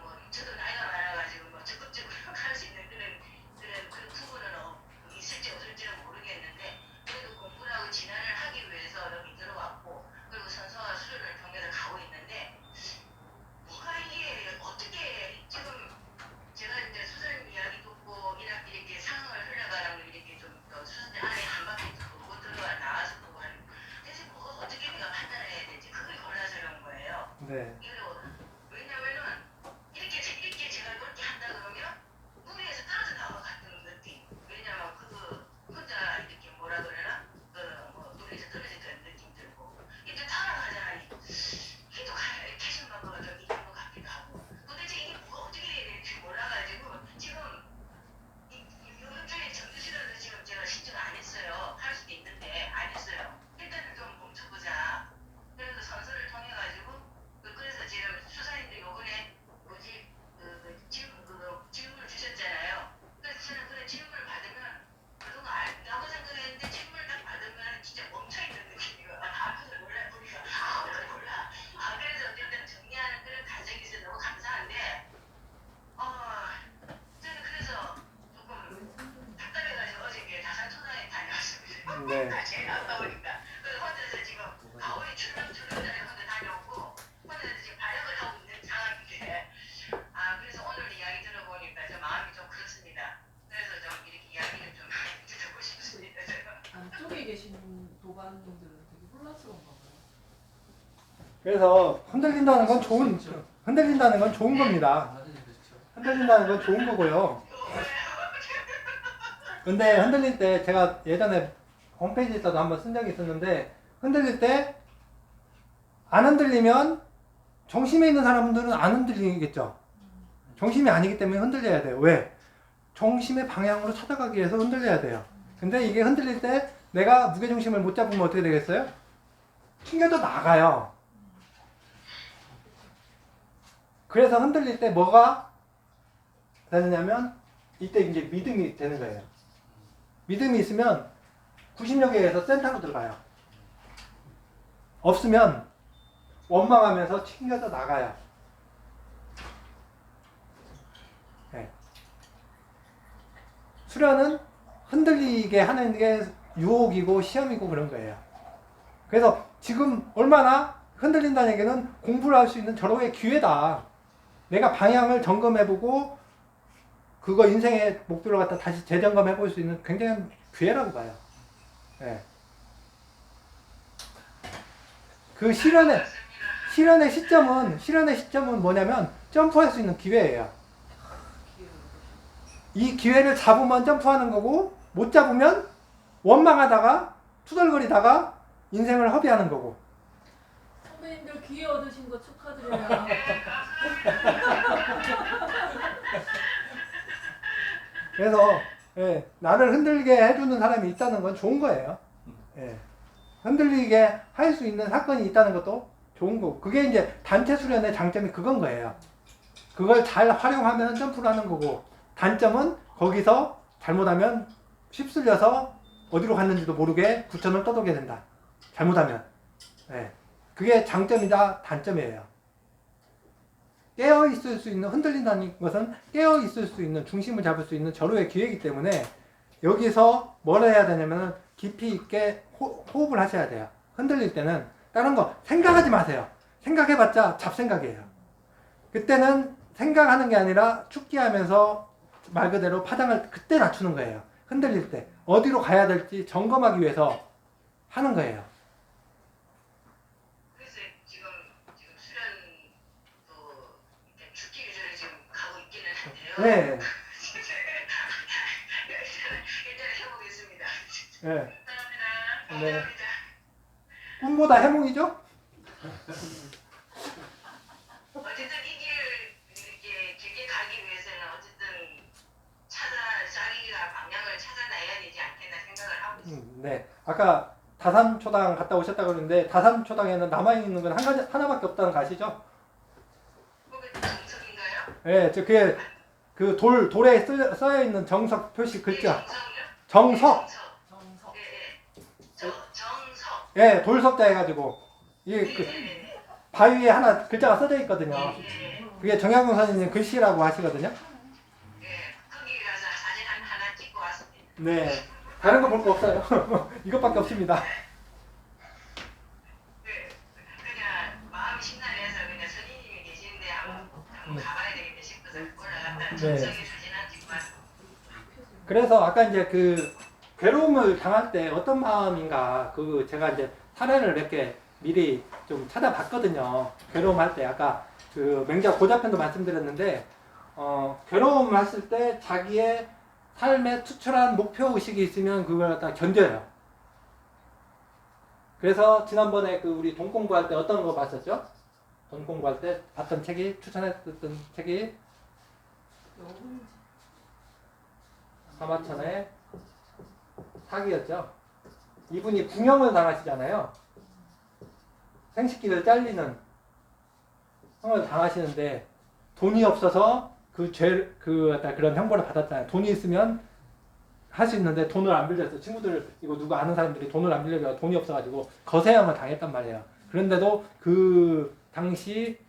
뭐 저도 나이가 많아가지고 뭐 적극적으로 할 수 있는 그런 부분은 있을지 없을지는 모르겠는데 그래도 공부를 하고 진화를 하기 위해서 여기 들어왔고 그리고 선서와 수련을 통해서 가고 있는데 뭐가 이게 어떻게 지금 제가 이제 수련 이야기 듣고 이렇게 상황을 흘러가는 걸 이렇게 좀 수련제 안에 한 바퀴 돌고 들어와 나와서 보고 하는 대체 뭐가 어떻게 내가 판단해야 될지 그게 혼란스러운 거예요. 네. 왜냐면은 이렇게 제가 그렇게 한다 그러면 무리에서 떨어져 나와 같은 느낌. 왜냐면 혼자 이렇게 뭐라 그러나 뭐 무리에서 떨어졌다는 느낌 들고 이제 따라가잖아. 계속 계속 막 이런 것 같기도 하고. 도대체 이게 뭐가 어떻게 해야 될지 몰라가지고 지금 요즘 중에 정규실험을 지금 제가 신청 안 했어요. 할 수도 있는데 안 했어요. 일단은 좀 멈춰보자. 그래서 선서를 통해 가지고 그래서 지금 수사님들 요번에 뭐지 질문을 주셨잖아요. 그래서 저는 그런 질문을 받으면 그동안 안다고 생각했는데 질문을 딱 받으면 진짜 멈춰있는 느낌이에요. 앞에서 몰라 보니까 몰라. 그래서 어쨌든 정리하는 그런 과정이 있어서 너무 감사한데 저는 그래서 조금 답답해가지고 어저께 다산초당에 다녀왔습니다. 네. 제일 아까우니까. 그래서 혼자서 지금 가오리 출렁출렁전에 혼자 다녀오고 혼자서 지금 발역을 하고 있는 상황인데 그래서 오늘 이야기 들어보니까 저 마음이 좀 그렇습니다. 그래서 좀 이렇게 이야기를 좀 듣고 싶습니다. 제가. 안쪽에 계신 도반님들은 되게 혼란스러운가 봐요. 그래서 흔들린다는 건 좋은 겁니다. 맞아요, 그렇죠. 흔들린다는 건 좋은 거고요. 근데 흔들릴 때 제가 예전에 홈페이지에서도 한번 쓴 적이 있었는데 흔들릴 때 안 흔들리면 정심에 있는 사람들은 안 흔들리겠죠. 정심이 아니기 때문에 흔들려야 돼요. 왜? 정심의 방향으로 찾아가기 위해서 흔들려야 돼요. 근데 이게 흔들릴 때 내가 무게중심을 못 잡으면 어떻게 되겠어요? 튕겨져 나가요. 그래서 흔들릴 때 뭐가 되느냐면 이때 이제 믿음이 되는 거예요. 믿음이 있으면 구심력에 의해서 센터로 들어가요. 없으면 원망하면서 튕겨져 나가요. 네. 수련은 흔들리게 하는 게 유혹이고 시험이고 그런 거예요. 그래서 지금 얼마나 흔들린다는 얘기는 공부를 할 수 있는 절호의 기회다. 내가 방향을 점검해보고 그거 인생의 목표를 갖다 다시 재점검해볼 수 있는 굉장한 기회라고 봐요. 네. 그 실현의 시점은 뭐냐면 점프할 수 있는 기회예요. 이 기회를 잡으면 점프하는 거고 못 잡으면 원망하다가 투덜거리다가 인생을 허비하는 거고. 선배님들 기회 얻으신 거 축하드려요. 그래서 예, 나를 흔들게 해주는 사람이 있다는 건 좋은 거예요. 예. 흔들리게 할 수 있는 사건이 있다는 것도 좋은 거고. 그게 이제 단체 수련의 장점이 그건 거예요. 그걸 잘 활용하면 점프를 하는 거고, 단점은 거기서 잘못하면 휩쓸려서 어디로 갔는지도 모르게 구천을 떠돌게 된다. 잘못하면. 예. 그게 장점이다, 단점이에요. 깨어 있을 수 있는, 흔들린다는 것은 깨어 있을 수 있는, 중심을 잡을 수 있는 절호의 기회이기 때문에 여기서 뭘 해야 되냐면 깊이 있게 호흡을 하셔야 돼요. 흔들릴 때는 다른 거 생각하지 마세요. 생각해봤자 잡생각이에요. 그때는 생각하는 게 아니라 축기하면서 말 그대로 파장을 그때 낮추는 거예요. 흔들릴 때 어디로 가야 될지 점검하기 위해서 하는 거예요. 그래서 지금 수련도 이렇게 죽기 위주로 지금 가고 있기는 한데요. 네. 일단 해보겠습니다. 네. 감사합니다. 네. 꿈보다 해몽이죠? 어쨌든 이 길을 이렇게 길게 가기 위해서는 어쨌든 자기가 방향을 찾아내야 되지 않겠나 생각을 하고 있습니다. 네. 아까 다산초당 갔다 오셨다고 그러는데 다산초당에는 남아있는 건 하나밖에 없다는 거 아시죠? 그게 정석인가요? 네, 그게 그 돌에 써여 있는 정석 표시 글자. 정석이요. 정석. 정석. 정석. 예, 돌석자 해가지고 이게 그 바위에 하나 글자가 써져 있거든요. 그게 정약용 선생님 글씨라고 하시거든요. 거기 가서 사진 하나 찍고 왔습니다. 네. 다른 거 볼 거 없어요. 이것밖에 없습니다. 그냥 마음이 심란해서 그냥 선생님이 계시는데 한번 가봐야 되겠다 싶어서 올라갔다 네. 정석에 사진 하나 찍고 왔습니다. 그래서 아까 이제 그 괴로움을 당할 때 어떤 마음인가 그 제가 이제 사례를 몇 개 미리 좀 찾아봤거든요. 괴로움할 때 아까 그 맹자 고자편도 말씀드렸는데 괴로움을 했을 때 자기의 삶에 투철한 목표 의식이 있으면 그걸 갖다 견뎌요. 그래서 지난번에 그 우리 돈 공부할 때 어떤 거 봤었죠? 돈 공부할 때 봤던 책이 추천했던 책이 사마천의 사기였죠. 이분이 궁형을 당하시잖아요. 생식기를 잘리는 형을 당하시는데 돈이 없어서 그런 형벌을 받았잖아요. 돈이 있으면 할 수 있는데 돈을 안 빌렸어. 친구들 이거 누구 아는 사람들이 돈을 안 빌려서 돈이 없어가지고 거세형을 당했단 말이에요. 그런데도 그 당시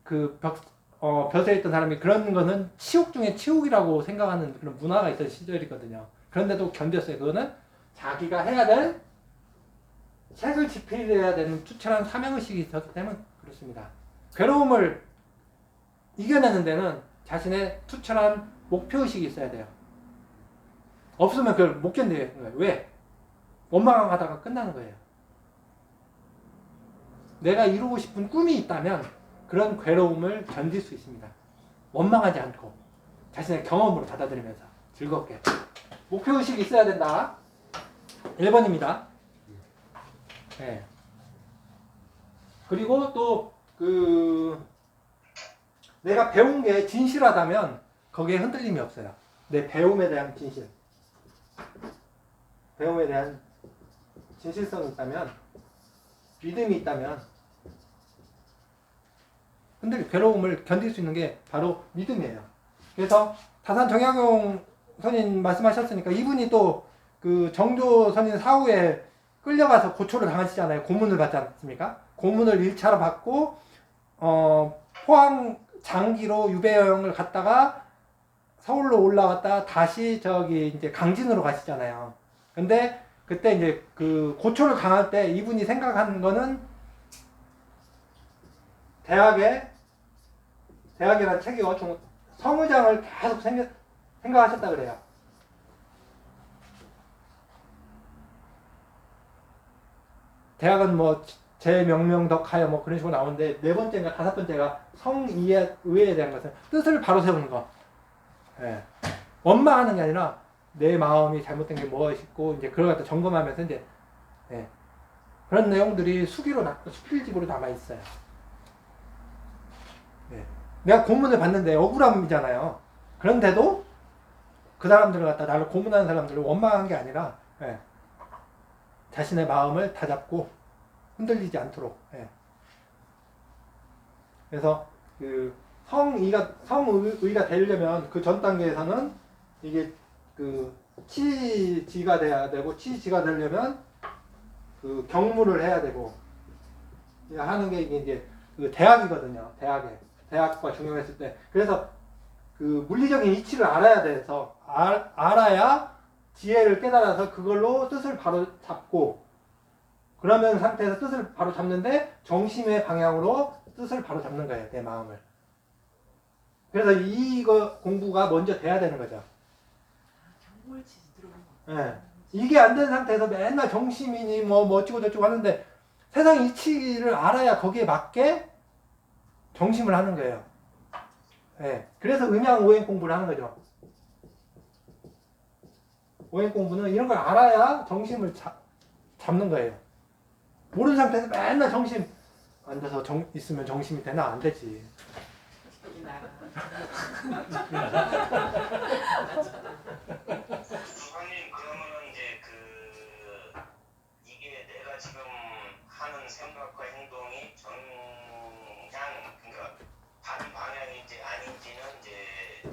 그 벼슬에 있던 사람이 그런 거는 치욕 중에 치욕이라고 생각하는 그런 문화가 있던 시절이거든요. 그런데도 견뎠어요. 그거는 자기가 해야 될 책을 집필해야 되는 투철한 사명의식이 있었기 때문에 그렇습니다. 괴로움을 이겨내는 데는 자신의 투철한 목표의식이 있어야 돼요. 없으면 그걸 못 견디는 거예요. 왜? 원망하다가 끝나는 거예요. 내가 이루고 싶은 꿈이 있다면 그런 괴로움을 견딜 수 있습니다. 원망하지 않고 자신의 경험으로 받아들이면서 즐겁게. 목표의식이 있어야 된다. 1번입니다. 네. 그리고 또 내가 배운 게 진실하다면 거기에 흔들림이 없어요. 내 배움에 대한 진실. 배움에 대한 진실성이 있다면, 믿음이 있다면 괴로움을 견딜 수 있는 게 바로 믿음이에요. 그래서 다산 정약용 선인 말씀하셨으니까 이분이 또 그 정조 선인 사후에 끌려가서 고초를 당하시잖아요. 고문을 받지 않습니까? 고문을 1차로 받고 포항 장기로 유배 여행을 갔다가 서울로 올라왔다 다시 이제 강진으로 가시잖아요. 근데 그때 이제 그 고초를 당할 때 이분이 생각한 거는 대학이라는 책이 엄청 성의장을 계속 생각하셨다 그래요. 대학은 뭐 제 명명덕하여 뭐 그런 식으로 나오는데 네 번째인가 다섯 번째가 성의에 대한 것은 뜻을 바로 세우는 거. 예. 원망하는 게 아니라 내 마음이 잘못된 게 무엇이고 이제 그걸 갖다 점검하면서 이제 예. 그런 내용들이 수필집으로 남아 있어요. 예. 내가 고문을 받는데 억울함이잖아요. 그런데도 그 사람들을 갖다 나를 고문하는 사람들을 원망한 게 아니라 예. 자신의 마음을 다잡고 흔들리지 않도록. 예. 그래서 그 성의가 되려면 그 전 단계에서는 이게 그 치지가 돼야 되고 치지가 되려면 그 경무를 해야 되고 하는 게 이제 그 대학이거든요. 대학과 중용했을 때 그래서 그 물리적인 이치를 알아야 돼서 알아야 지혜를 깨달아서 그걸로 뜻을 바로 잡고 그러면 상태에서 뜻을 바로 잡는데 정심의 방향으로 뜻을 바로 잡는 거예요. 내 마음을. 그래서 이거 공부가 먼저 돼야 되는 거죠. 경골치지 들어본 거. 예. 이게 안 된 상태에서 맨날 정심이니 뭐 어쩌고 저쩌고 하는데 세상 이치를 알아야 거기에 맞게 정심을 하는 거예요. 예. 그래서 음양 오행 공부를 하는 거죠. 오행 공부는 이런 걸 알아야 정심을 잡는 거예요. 모르는 상태에서 맨날 정심 앉아서 있으면 정심이 되나? 안 되지. 주관님 그러면은 이제 이게 내가 지금 하는 생각과 행동이 그러니까 다른 방향인지 아닌지는 이제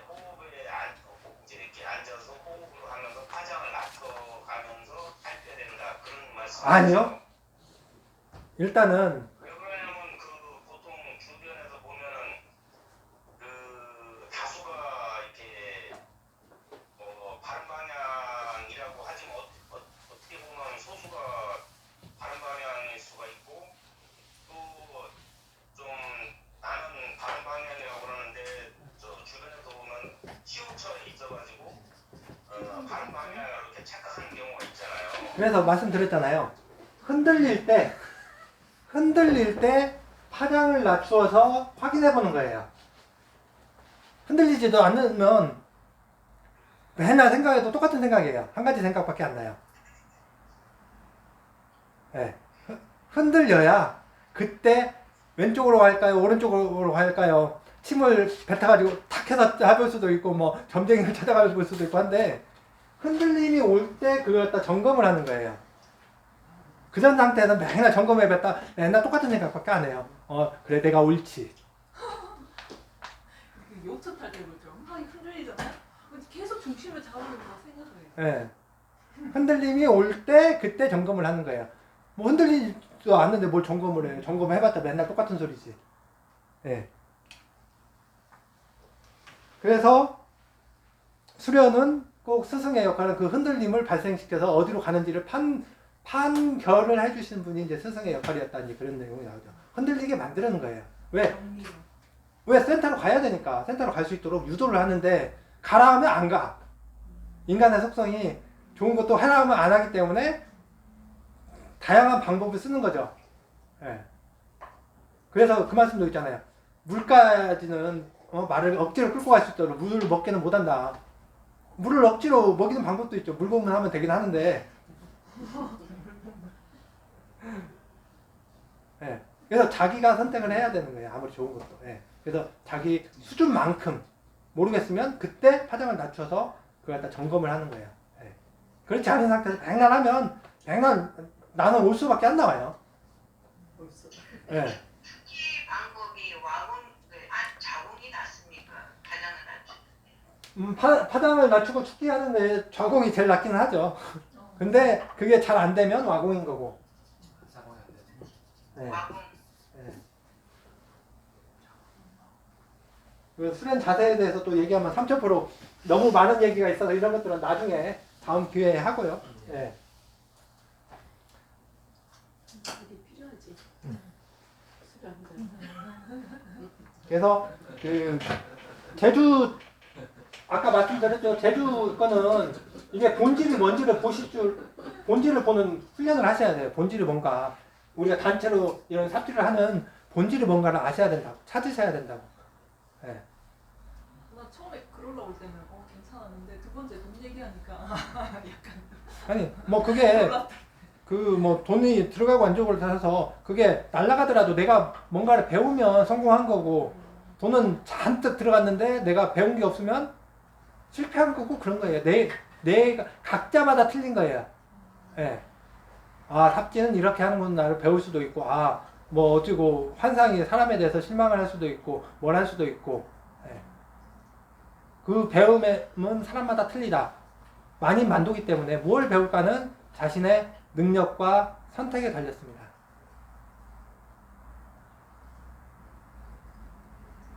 호흡에 이제 이렇게 앉아서 호흡을 하면서 파장을 낮춰가면서 살펴야 된다 그런 말씀. 아니요. 일단은 왜 그러냐면 보통 주변에서 보면은 다수가 이렇게 바른 방향이라고 하지만 어떻게 보면 소수가 바른 방향일 수가 있고 또 좀 나는 바른 방향이라고 그러는데 저 주변에서 보면 치우쳐 있어가지고 바른 방향으로 이렇게 착각하는 경우가 있잖아요. 그래서 말씀드렸잖아요. 흔들릴 때 파장을 낮추어서 확인해 보는 거예요. 흔들리지도 않으면 맨날 생각해도 똑같은 생각이에요. 한 가지 생각밖에 안 나요. 네. 흔들려야 그때 왼쪽으로 갈까요? 오른쪽으로 갈까요? 침을 뱉어가지고 탁 해서 해볼 수도 있고 뭐 점쟁이를 찾아가 볼 수도 있고 한데 흔들림이 올 때 그걸 갖다 점검을 하는 거예요. 그 전 상태에서 맨날 점검해봤다 맨날 똑같은 생각밖에 안 해요. 그래 내가 옳지. 욕처 탈때 그렇죠. 막 흔들리잖아요. 계속 중심을 잡으면서 생각을 해요. 네. 흔들림이 올 때 그때 점검을 하는 거예요. 뭐 흔들리지도 않는데 뭘 점검을 해요. 점검해봤자 맨날 똑같은 소리지. 네. 그래서 수련은 꼭 스승의 역할은 그 흔들림을 발생시켜서 어디로 가는지를 판결을 해주시는 분이 이제 스승의 역할이었다니 그런 내용이 나오죠. 흔들리게 만드는 거예요. 왜? 정리로. 왜? 센터로 가야 되니까 센터로 갈 수 있도록 유도를 하는데 가라 하면 안 가. 인간의 속성이 좋은 것도 하라 하면 안 하기 때문에 다양한 방법을 쓰는 거죠. 예. 그래서 그 말씀도 있잖아요. 물까지는 말을 억지로 끌고 갈 수 있도록 물을 먹기는 못한다. 물을 억지로 먹이는 방법도 있죠. 물고문 하면 되긴 하는데 예. 그래서 자기가 선택을 해야 되는 거예요. 아무리 좋은 것도. 예. 그래서 자기 수준만큼 모르겠으면 그때 파장을 낮춰서 그걸 갖다 점검을 하는 거예요. 예. 그렇지 않은 상태에서 백날 하면 백날 나는 올 수밖에 안 나와요. 벌써. 예. 이 방법이 자궁이 낫습니까? 파장을 낮추는. 파장을 낮추고 축기 하는데 좌공이 제일 낫기는 하죠. 근데 그게 잘 안 되면 와공인 거고. 자공이 안 되지. 예. 와공. 예. 그 수련 자세에 대해서 또 얘기하면 3000% 너무 많은 얘기가 있어서 이런 것들은 나중에 다음 기회에 하고요. 예. 이게 필요하지. 그래서 그 제주 아까 말씀드렸죠. 제주 거는 이게 본질이 뭔지를 본질을 보는 훈련을 하셔야 돼요. 본질이 뭔가. 우리가 단체로 이런 삽질을 하는 본질이 뭔가를 아셔야 된다고. 찾으셔야 된다고. 예. 나 처음에 글 올라올 때는 괜찮았는데 두 번째 돈 얘기하니까 약간 아니 뭐 그게 놀랍다. 그 뭐 돈이 들어가고 안 들어가고 따라서 그게 날아가더라도 내가 뭔가를 배우면 성공한 거고 돈은 잔뜩 들어갔는데 내가 배운 게 없으면 실패한 거고 그런 거예요. 내가 각자마다 틀린 거예요. 예. 아 삽질은 이렇게 하는구나를 배울 수도 있고 뭐 어쩌고 환상이 사람에 대해서 실망을 할 수도 있고 뭘 할 수도 있고 예. 그 배움은 사람마다 틀리다. 만인 만도기 때문에 뭘 배울까는 자신의 능력과 선택에 달렸습니다.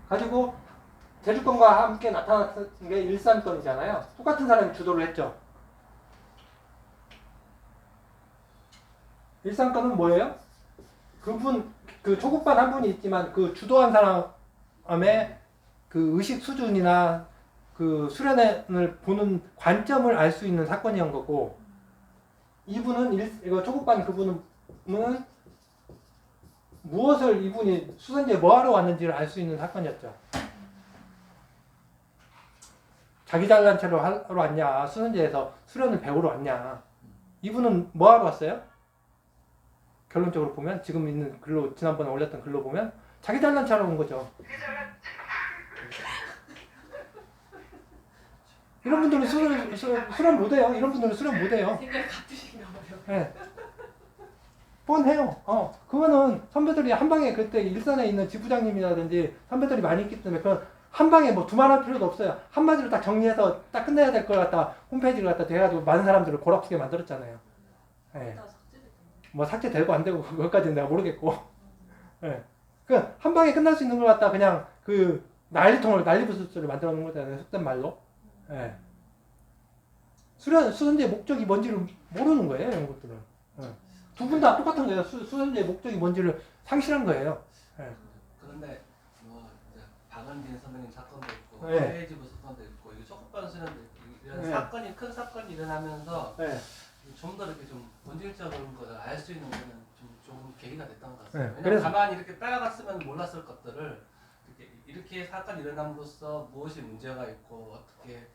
가지고 제주권과 함께 나타났던 게 일산권이잖아요. 똑같은 사람이 주도를 했죠. 일산권은 뭐예요? 그 초급반 한 분이 있지만 그 주도한 사람의 그 의식 수준이나 그 수련을 보는 관점을 알 수 있는 사건이었던 거고, 이분은 이거 초급반 그분은 무엇을 이분이 수선제에 뭐하러 왔는지를 알 수 있는 사건이었죠. 자기 잘난 체로 하러 왔냐, 수선제에서 수련을 배우러 왔냐. 이분은 뭐하러 왔어요? 결론적으로 보면 지금 있는 글로 지난번에 올렸던 글로 보면 자기 잘난 체하러 온 거죠. 이런 분들은 수련 못해요. 이런 분들은 수련 못해요. 생각 같으신가 봐요. 네. 뻔해요. 그거는 선배들이 한 방에 그때 일산에 있는 지부장님이라든지 선배들이 많이 있기 때문에 그건 한 방에 뭐 두말할 필요도 없어요. 한마디로 딱 정리해서 딱 끝내야 될 걸 갖다 홈페이지를 갖다 대가지고 많은 사람들을 골아프게 만들었잖아요. 네. 다 삭제됐던 뭐 삭제되고 안 되고 그것까지는 내가 모르겠고. 네. 그 한 방에 끝날 수 있는 걸 갖다 그냥 그 난리부스스를 만들어 놓은 거잖아요. 속된 말로. 네. 수선제의 목적이 뭔지를 모르는 거예요. 이런 것들은. 네. 두 분 다 똑같은 거예요. 수선제의 목적이 뭔지를 상실한 거예요. 네. 그런데 뭐 이제 박은진 선배님 사건도 있고 네. 해외지부 사건도 있고 이거 초급반 수련도 있고 이런 네. 큰 사건이 일어나면서 네. 좀 더 이렇게 좀 본질적인 것을 알 수 있는 거는 좀 계기가 됐던 것 같습니다. 네, 왜냐면 그래서- 가만히 이렇게 따라갔으면 몰랐을 것들을 이렇게 사건이 일어남으로써 무엇이 문제가 있고 어떻게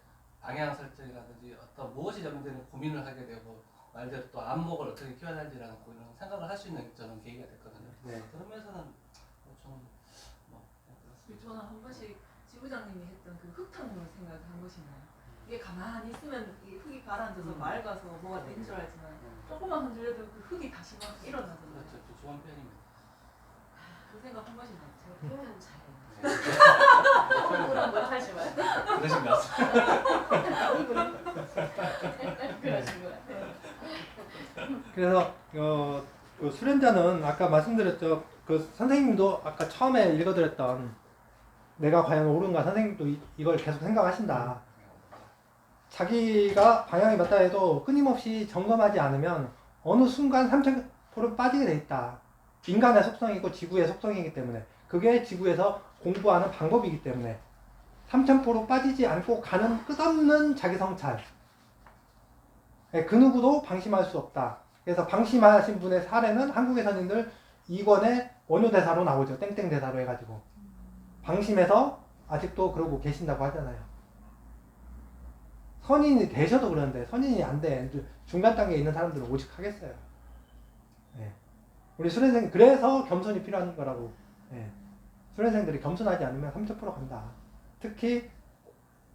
방향 설정이라든지 어떤 무엇이 잘못되는 고민을 하게 되고 말대로 또 안목을 어떻게 키워야 할지라는 그런 생각을 할 수 있는 저는 계기가 됐거든요. 네. 그러면서는 좀 저는 한 번씩 지부장님이 했던 그 흙탕물 생각을 한 것이 있나요? 이게 가만히 있으면 이 흙이 가라앉아서 맑아서 뭐가 된 줄 알지만 조금만 흔들려도 그 흙이 다시 막 일어나잖아요. 그렇죠. 또 좋은 편입니다. 그 생각 한 번씩 나요. 제가 표현 잘해요. 네. 그런 거 하지 마요. 그러신 것 같습니다. 그러신 것 같아요. 그래서 그 수련자는 아까 말씀드렸죠. 그 선생님도 아까 처음에 읽어드렸던 내가 과연 옳은가 선생님도 이걸 계속 생각하신다. 자기가 방향이 맞다 해도 끊임없이 점검하지 않으면 어느 순간 3000% 빠지게 돼 있다. 인간의 속성이고 지구의 속성이기 때문에 그게 지구에서 공부하는 방법이기 때문에 3000% 빠지지 않고 가는 끝없는 자기 성찰. 그 누구도 방심할 수 없다. 그래서 방심하신 분의 사례는 한국의 선인들 2권의 원효대사로 나오죠. 땡땡 대사로 해가지고. 방심해서 아직도 그러고 계신다고 하잖아요. 선인이 되셔도 그러는데 선인이 안 돼. 중간 단계에 있는 사람들은 오직 하겠어요. 네. 우리 수련생 그래서 겸손이 필요한 거라고. 네. 수련생들이 겸손하지 않으면 30% 간다. 특히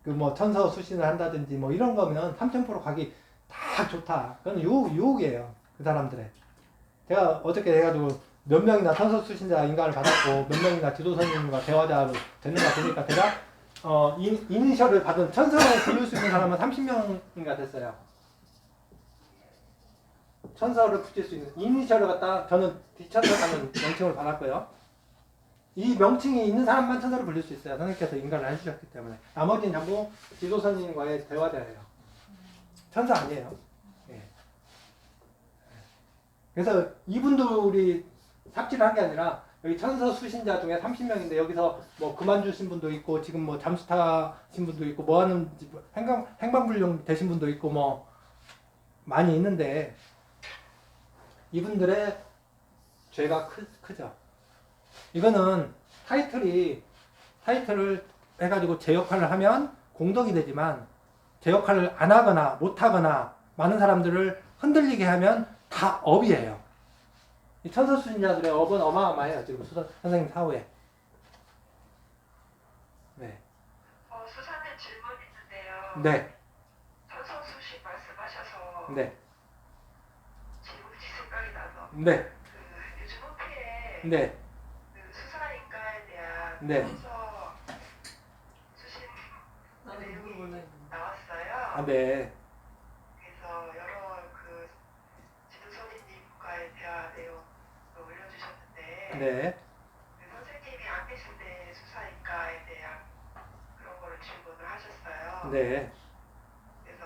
그 뭐 천서 수신을 한다든지 뭐 이런 거면 3000% 가기 딱 좋다. 그건 유혹이에요. 그 사람들의. 제가 어저께 해가지고 몇 명이나 천서 수신자 인간을 받았고 몇 명이나 지도선생님과 대화자로 됐는가 보니까 제가 이니셜을 받은 천서를 부를 수 있는 사람은 30명인가 됐어요. 천서를 붙일 수 있는 이니셜을 갖다 저는 뒷천서라는 명칭을 받았고요. 이 명칭이 있는 사람만 천서를 부를 수 있어요. 선생님께서 인간을 해주셨기 때문에. 나머지는 전부 지도선생님과의 대화자예요. 천사 아니에요. 예. 그래서 이분들이 삽질을 한 게 아니라 여기 천서 수신자 중에 30명인데 여기서 뭐 그만두신 분도 있고 지금 뭐 잠수 타신 분도 있고 뭐 하는 행방불명 되신 분도 있고 뭐 많이 있는데 이분들의 죄가 크죠. 이거는 타이틀을 해가지고 제 역할을 하면 공덕이 되지만 제 역할을 안 하거나 못 하거나 많은 사람들을 흔들리게 하면 다 업이에요. 이 천서수신자들의 업은 어마어마해요. 지금 선생님 사후에. 네. 수사님 질문 있는데요. 네. 천서수신 말씀하셔서 네. 질문이 생각이 나서 네. 그 요즘 호피에 네. 그 수사인가에 대한 네. 천서 수신 나도 누굴 몰라. 나왔어요. 아, 네. 그래서 여러 그 지도선생님과의 대화 내용을 올려주셨는데 네. 그 선생님이 안 계실 때 수사인가에 대한 그런 거를 질문을 하셨어요. 네. 그래서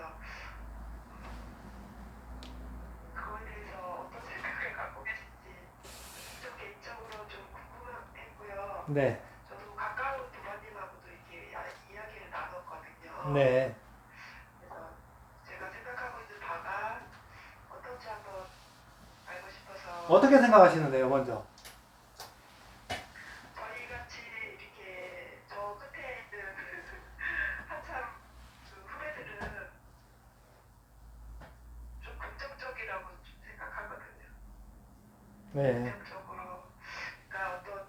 그거에 대해서 어떤 생각을 갖고 계신지 좀 개인적으로 좀 궁금했고요. 네. 저도 가까운 부모님하고도 이렇게 이야기를 나눴거든요. 네. 그래서 제가 생각하고 있는 바가 어떤지 한번 알고 싶어서 어떻게 생각하시는데요, 먼저? 저희 같이 이렇게 저 끝에 있는 한참 그 후배들은 좀 긍정적이라고 좀 생각하거든요. 네. 긍정적으로 그러니까 어떤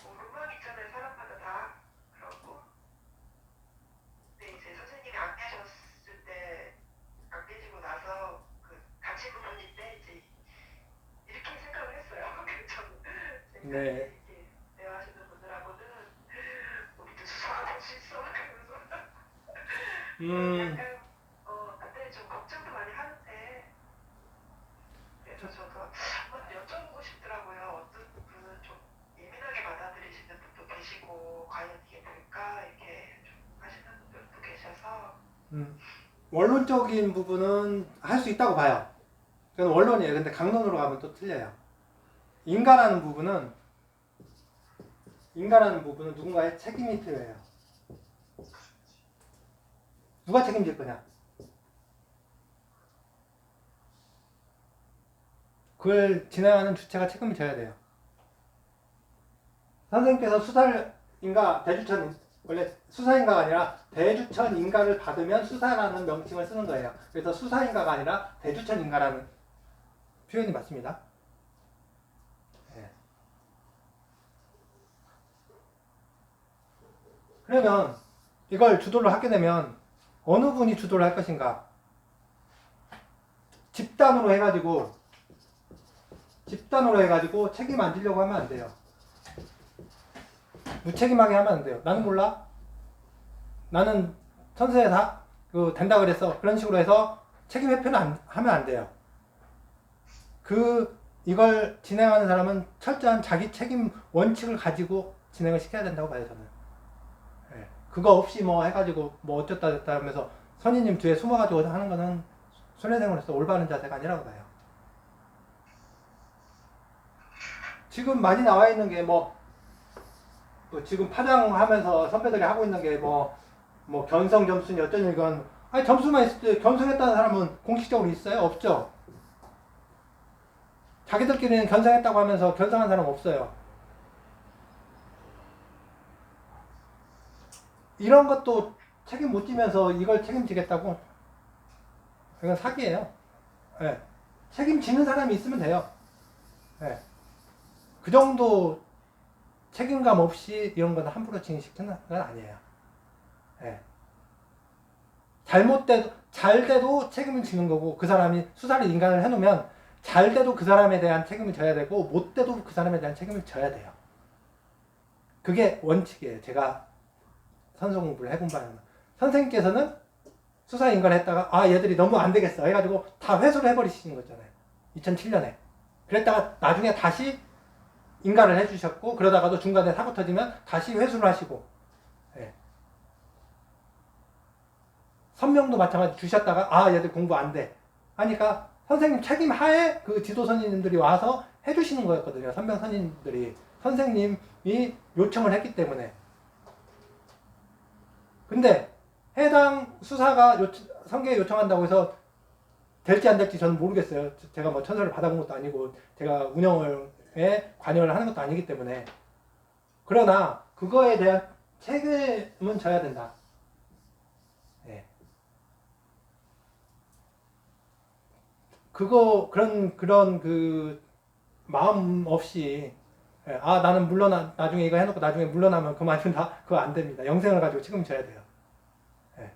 뭐 로망 있잖아요. 사람마다 다 그렇고 근데 이제 선생님이 안 계셨을 때 안 계시고 나서 그 같이 부모님인데 이제 이렇게 생각을 했어요. 그래서 저는 네. 이렇게 대화하시는 분들하고는 우리도 수사할 수 있어. 그러면서 약간 그때 좀 걱정도 많이 하는데 그래서 저도 한번 여쭤보고 싶더라고요. 어떤 분은 좀 예민하게 받아들이시는 분도 계시고 과연 이게 될까 이렇게 좀 하시는 분들도 계셔서 원론적인 부분은 할 수 있다고 봐요. 그건 원론이에요. 근데 강론으로 가면 또 틀려요. 인간하는 부분은 누군가의 책임이 필요해요. 누가 책임질 거냐? 그걸 진행하는 주체가 책임을 져야 돼요. 선생님께서 수사인가 대주천, 원래 수사인가가 아니라 대주천인가를 받으면 수사라는 명칭을 쓰는 거예요. 그래서 수사인가가 아니라 대주천인가라는 표현이 맞습니다. 네. 그러면 이걸 주도를 하게 되면 어느 분이 주도를 할 것인가? 집단으로 해가지고 책임 안 지려고 하면 안 돼요. 무책임하게 하면 안 돼요. 나는 몰라. 나는 천세에 다 된다 그랬어. 그런 식으로 해서 책임 회피는 하면 안 돼요. 이걸 진행하는 사람은 철저한 자기 책임 원칙을 가지고 진행을 시켜야 된다고 봐요, 저는. 예. 그거 없이 뭐 해가지고 뭐 어쩌다 저쩌다 하면서 선임님 뒤에 숨어가지고 하는 거는 손해생으로서 올바른 자세가 아니라고 봐요. 지금 많이 나와 있는 게 뭐 지금 파장하면서 선배들이 하고 있는 게 뭐 견성 점수니 어쩌니 이건 아니 점수만 있을 때 견성했다는 사람은 공식적으로 있어요? 없죠? 자기들끼리는 견성했다고 하면서 견성한 사람 없어요. 이런 것도 책임 못 지면서 이걸 책임지겠다고? 이건 사기예요. 네. 책임지는 사람이 있으면 돼요. 네. 그 정도 책임감 없이 이런 건 함부로 진행시키는 건 아니에요. 네. 잘 돼도 책임을 지는 거고, 그 사람이 수사를 인간을 해놓으면 잘 돼도 그 사람에 대한 책임을 져야 되고, 못 돼도 그 사람에 대한 책임을 져야 돼요. 그게 원칙이에요. 제가 선서 공부를 해본 바에는. 선생님께서는 수사 인간을 했다가 얘들이 너무 안 되겠어 해가지고 다 회수를 해버리시는 거잖아요. 2007년에. 그랬다가 나중에 다시 인가를 해주셨고, 그러다가도 중간에 사고 터지면 다시 회수를 하시고, 예. 선명도 마찬가지 주셨다가 얘들 공부 안 돼 하니까 선생님 책임 하에 그 지도 선생님들이 와서 해주시는 거였거든요. 선명 선생님들이 선생님이 요청을 했기 때문에. 근데 해당 수사가 성계에 요청한다고 해서 될지 안 될지 저는 모르겠어요. 제가 뭐 천서를 받아본 것도 아니고 제가 운영에 관여를 하는 것도 아니기 때문에. 그러나 그거에 대한 책임은 져야 된다. 예. 그런 그 마음 없이 아 나는 나중에 이거 해놓고 나중에 물러나면 그만둔다. 그거 안 됩니다. 영생을 가지고 책임져야 돼요. 예.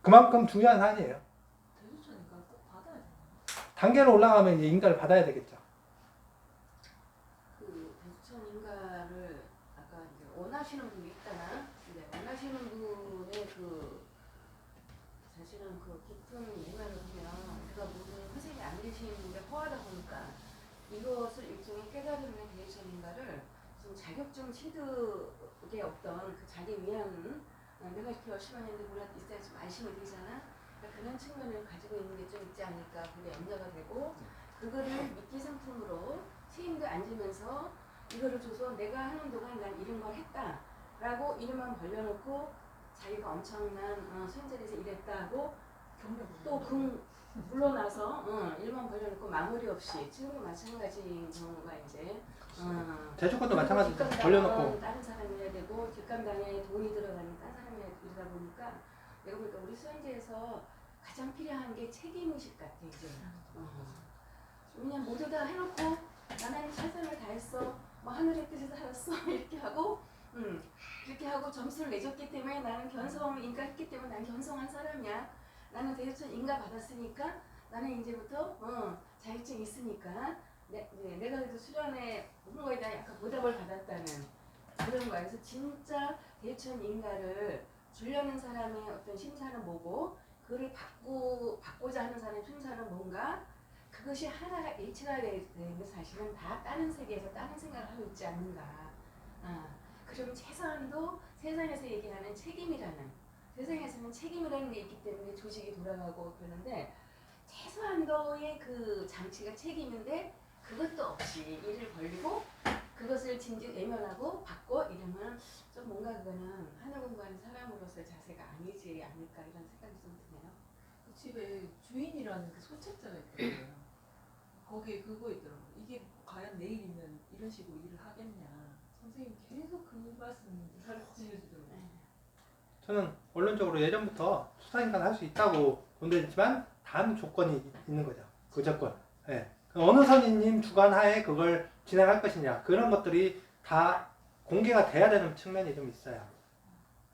그만큼 중요한 사안이에요. 대주천인가 꼭 받아야 되나? 단계로 올라가면 이제 인가를 받아야 되겠죠. 그 대주천 인가를 아까 이제 원하시는 분이 있다나 이제 원하시는 분의 그 사실은 그 깊은 내면을 보면 우리가 모든 회색이 안 되시는데 허하다 보니까 이것을 일종의 깨달음의 대주천 인가를 좀 자격증 취득에 없던 그 자기 위한 내가 이렇게 열심히 했는데 뭐라도 있어야지 안심이 되잖아. 그러니까 그런 측면을 가지고 있는 게 좀 있지 않을까 그게 염려가 되고 그거를 미끼 상품으로 책임도 안 지면서 이거를 줘서 내가 하는 동안 난 이런 걸 했다 라고 이름만 벌려놓고 자기가 엄청난 수행자리에서 일했다고 또 물러나서 일만 벌려놓고 마무리 없이 지금도 마찬가지인 경우가 이제 대주권도 마찬가지죠. 뒷감당은 벌려놓고 다른 사람이 해야 되고 뒷감당에 돈이 들어가는 다른 사람이 이러다 보니까 내가 보니까 우리 수행제에서 가장 필요한 게 책임의식 같아 이제. 그냥 모두 다 해놓고 나는 최선을 다했어. 뭐 하늘의 뜻에서 살았어 이렇게 하고 그렇게 하고 점수를 내줬기 때문에 나는 견성 인가했기 때문에 난 견성한 사람이야. 나는 대주천 인가 받았으니까 나는 이제부터 자격증 있으니까 내가 그래도 수련회 홍보에 대한 약간 보답을 받았다는 그런 거야. 그래서 진짜 대주천 인가를 주려는 사람의 어떤 심사는 뭐고 그를 받고자 하는 사람의 심사는 뭔가 그것이 하나가 일치가 되는 사실은 다 다른 세계에서 다른 생각을 하고 있지 않는가. 그럼 최소한도 세상에서 얘기하는 책임이라는 세상에서는 책임이라는 게 있기 때문에 조직이 돌아가고 그러는데 최소한도의 그 장치가 책임인데 그것도 없이 일을 벌리고 그것을 진즉 외면하고 받고 이러면 좀 뭔가 그거는 하늘 공부하는 사람으로서의 자세가 아니지 않을까 이런 생각이 좀 드네요. 그 집에 주인이라는 그 소책자가 있더라고요. 거기에 그거 있더라고요. 이게 과연 내일이면 이런 식으로 일을 하겠냐. 선생님 계속 그 말씀 가르쳐주시더라고요. 저는 원론적으로 예전부터 수사인간 할 수 있다고 본다지만 단 조건이 있는 거죠. 그 조건. 예. 어느 선임님 주관 하에 그걸 진행할 것이냐 그런 것들이 다 공개가 돼야 되는 측면이 좀 있어요.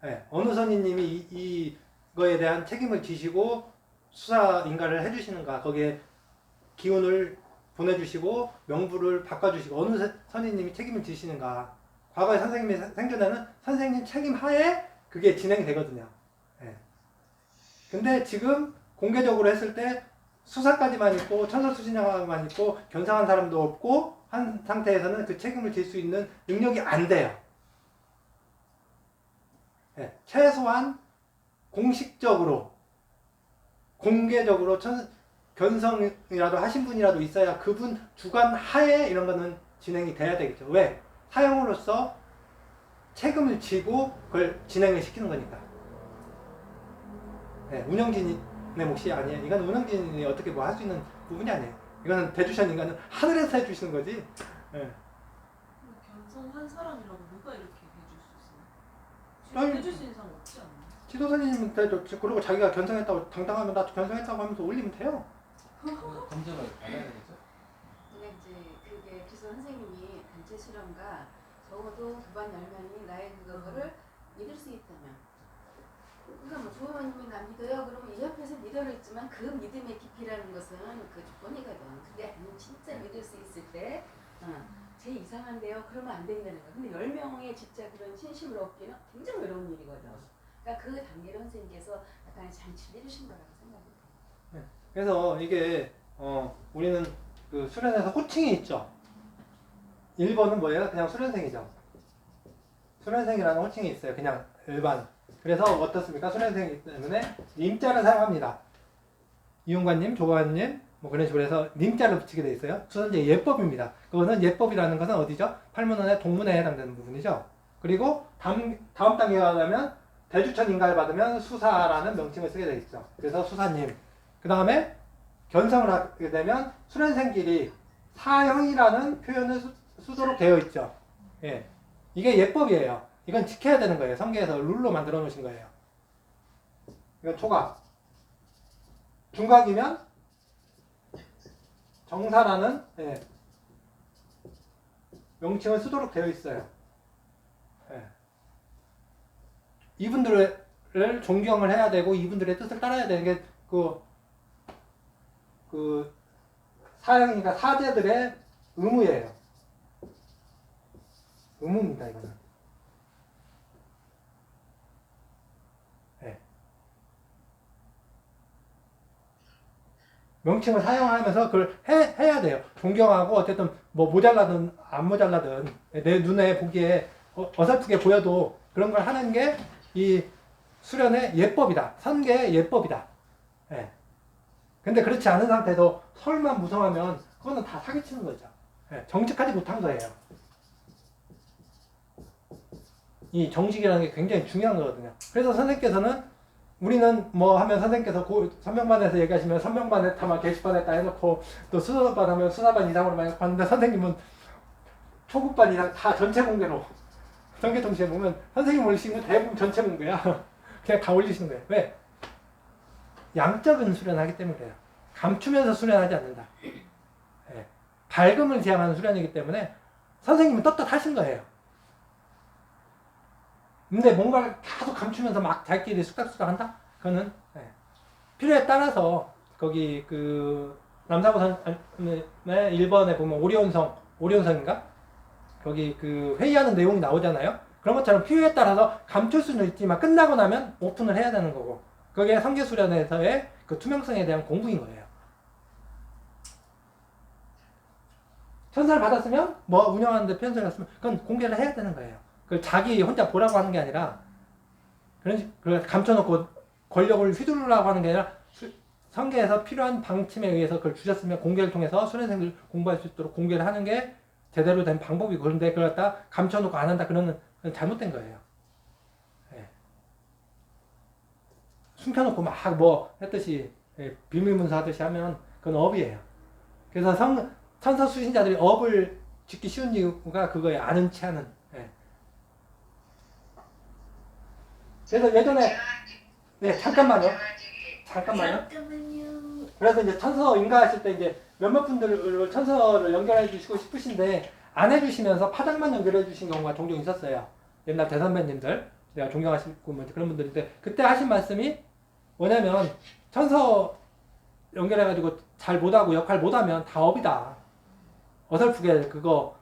예. 어느 선임님이 이거에 대한 책임을 지시고 수사 인가를 해주시는가 거기에 기운을 보내주시고 명부를 바꿔주시고 어느 선임님이 책임을 지시는가 과거에 선생님이 생전에는 선생님 책임 하에 그게 진행이 되거든요. 예. 근데 지금 공개적으로 했을 때 수사까지만 있고 천서수신자만 있고 견상한 사람도 없고 한 상태에서는 그 책임을 질 수 있는 능력이 안 돼요. 예. 최소한 공식적으로 공개적으로 견성이라도 하신 분이라도 있어야 그분 주관 하에 이런 거는 진행이 돼야 되겠죠. 왜? 사용으로서 책임을 지고 그걸 진행을 시키는 거니까. 네, 운영진의 몫이 아니에요. 이건 운영진이 어떻게 뭐 할 수 있는 부분이 아니에요. 이거는 대주천 인간은 하늘에서 해주시는 거지. 네. 견성한 사람이라고 누가 이렇게 해줄 수 있어요? 아니, 해줄 수 있는 사람 없지 않나요? 지도선생님한테도 그리고 자기가 견성했다고 당당하면 나 견성했다고 하면서 올리면 돼요. 검증을 받아야 되겠죠? 근데 이제 그게 그래서 선생님이 단체 수련가 적어도 두반 열면이 나의 그거를 믿을 수 있다면 그러니까 뭐 조원님이 나 믿어요 그러면 이 옆에서 믿어를 있지만 그 믿음의 깊이라는 것은 그 조건이거든. 근데 아니 진짜 믿을 수 있을 때 제 이상한데요 그러면 안 된다는 거야. 근데 10명의 진짜 그런 신심을 얻기는 굉장히 어려운 일이거든. 그러니까 그 단계로 선생님께서 약간 장치를 해주신 거라고 생각해요. 네. 그래서 이게 우리는 그 수련에서 호칭이 있죠. 1번은 뭐예요? 그냥 수련생이죠. 수련생이라는 호칭이 있어요. 그냥 일반. 그래서 어떻습니까? 수련생이기 때문에 님자를 사용합니다. 이용관님, 조관님 뭐 그런 식으로 해서 님자를 붙이게 돼 있어요. 그것은 이제 예법입니다. 그것은 예법이라는 것은 어디죠? 팔문헌의 동문에 해당되는 부분이죠. 그리고 다음 단계가 가면 대주천 인가를 받으면 수사라는 명칭을 쓰게 돼 있어. 그래서 수사님. 그 다음에 견성을 하게 되면 수련생끼리 사형이라는 표현을 쓰도록 되어 있죠. 예. 이게 예법이에요. 이건 지켜야 되는 거예요. 성계에서 룰로 만들어 놓으신 거예요. 이건 초각. 중각이면 정사라는 예, 명칭을 쓰도록 되어 있어요. 예. 이분들을 존경을 해야 되고 이분들의 뜻을 따라야 되는 게 그 사형이니까 사제들의 의무예요. 의무입니다, 이거는. 네. 명칭을 사용하면서 그걸 해야 돼요. 존경하고 어쨌든 뭐 모자라든 안 모자라든 내 눈에 보기에 어설프게 보여도 그런 걸 하는 게 이 수련의 예법이다. 선계의 예법이다. 예. 근데 그렇지 않은 상태에서 설만 무성하면 그거는 다 사기치는 거죠. 예. 정직하지 못한 거예요. 이 정직이라는 게 굉장히 중요한 거거든요. 그래서 선생님께서는 우리는 뭐 하면 선생님께서 선명반에서 얘기하시면 선명반 했다만 게시반 했다 해놓고 또 수사반 하면 수사반 이상으로 많이 봤는데 선생님은 초급반 이상 다 전체 공개로 성계통시에 보면 선생님 올리시는 건 대부분 전체 공개야. 그냥 다 올리시는 거예요. 왜? 양적인 수련하기 때문에 그래요. 감추면서 수련하지 않는다. 네. 밝음을 지향하는 수련이기 때문에 선생님은 떳떳하신 거예요. 근데 뭔가를 계속 감추면서 막 자기끼리 쑥닥쑥닥 한다? 그거는 네. 필요에 따라서 거기 그 남사고선의 1번에 보면 오리온성인가? 거기 그 회의하는 내용이 나오잖아요. 그런 것처럼 필요에 따라서 감출 수는 있지만 끝나고 나면 오픈을 해야 되는 거고 그게 성계수련에서의 그 투명성에 대한 공부인 거예요. 편사를 받았으면 뭐 운영하는데 편사를 받았으면 그건 공개를 해야 되는 거예요. 그 자기 혼자 보라고 하는 게 아니라 그걸 감춰놓고 권력을 휘두르라고 하는 게 아니라 성계에서 필요한 방침에 의해서 그걸 주셨으면 공개를 통해서 수련생들 공부할 수 있도록 공개를 하는 게 제대로 된 방법이고 그런데 그걸 갖다 감춰놓고 안 한다 그러면 잘못된 거예요. 예. 숨겨놓고 막 뭐 했듯이 예, 비밀문서 하듯이 하면 그건 업이에요. 그래서 천서 수신자들이 업을 짓기 쉬운 이유가 그거예요. 아는 체 하는. 예. 그래서 예전에 네 잠깐만요. 그래서 이제 천서 인가하실 때 이제 몇몇 분들 천서를 연결해 주시고 싶으신데 안 해주시면서 파장만 연결해 주신 경우가 종종 있었어요. 옛날 대선배님들 내가 존경하시고 뭐 그런 분들인데 그때 하신 말씀이 뭐냐면 천서 연결해가지고 잘 못하고 역할 못하면 다 업이다. 어설프게 그거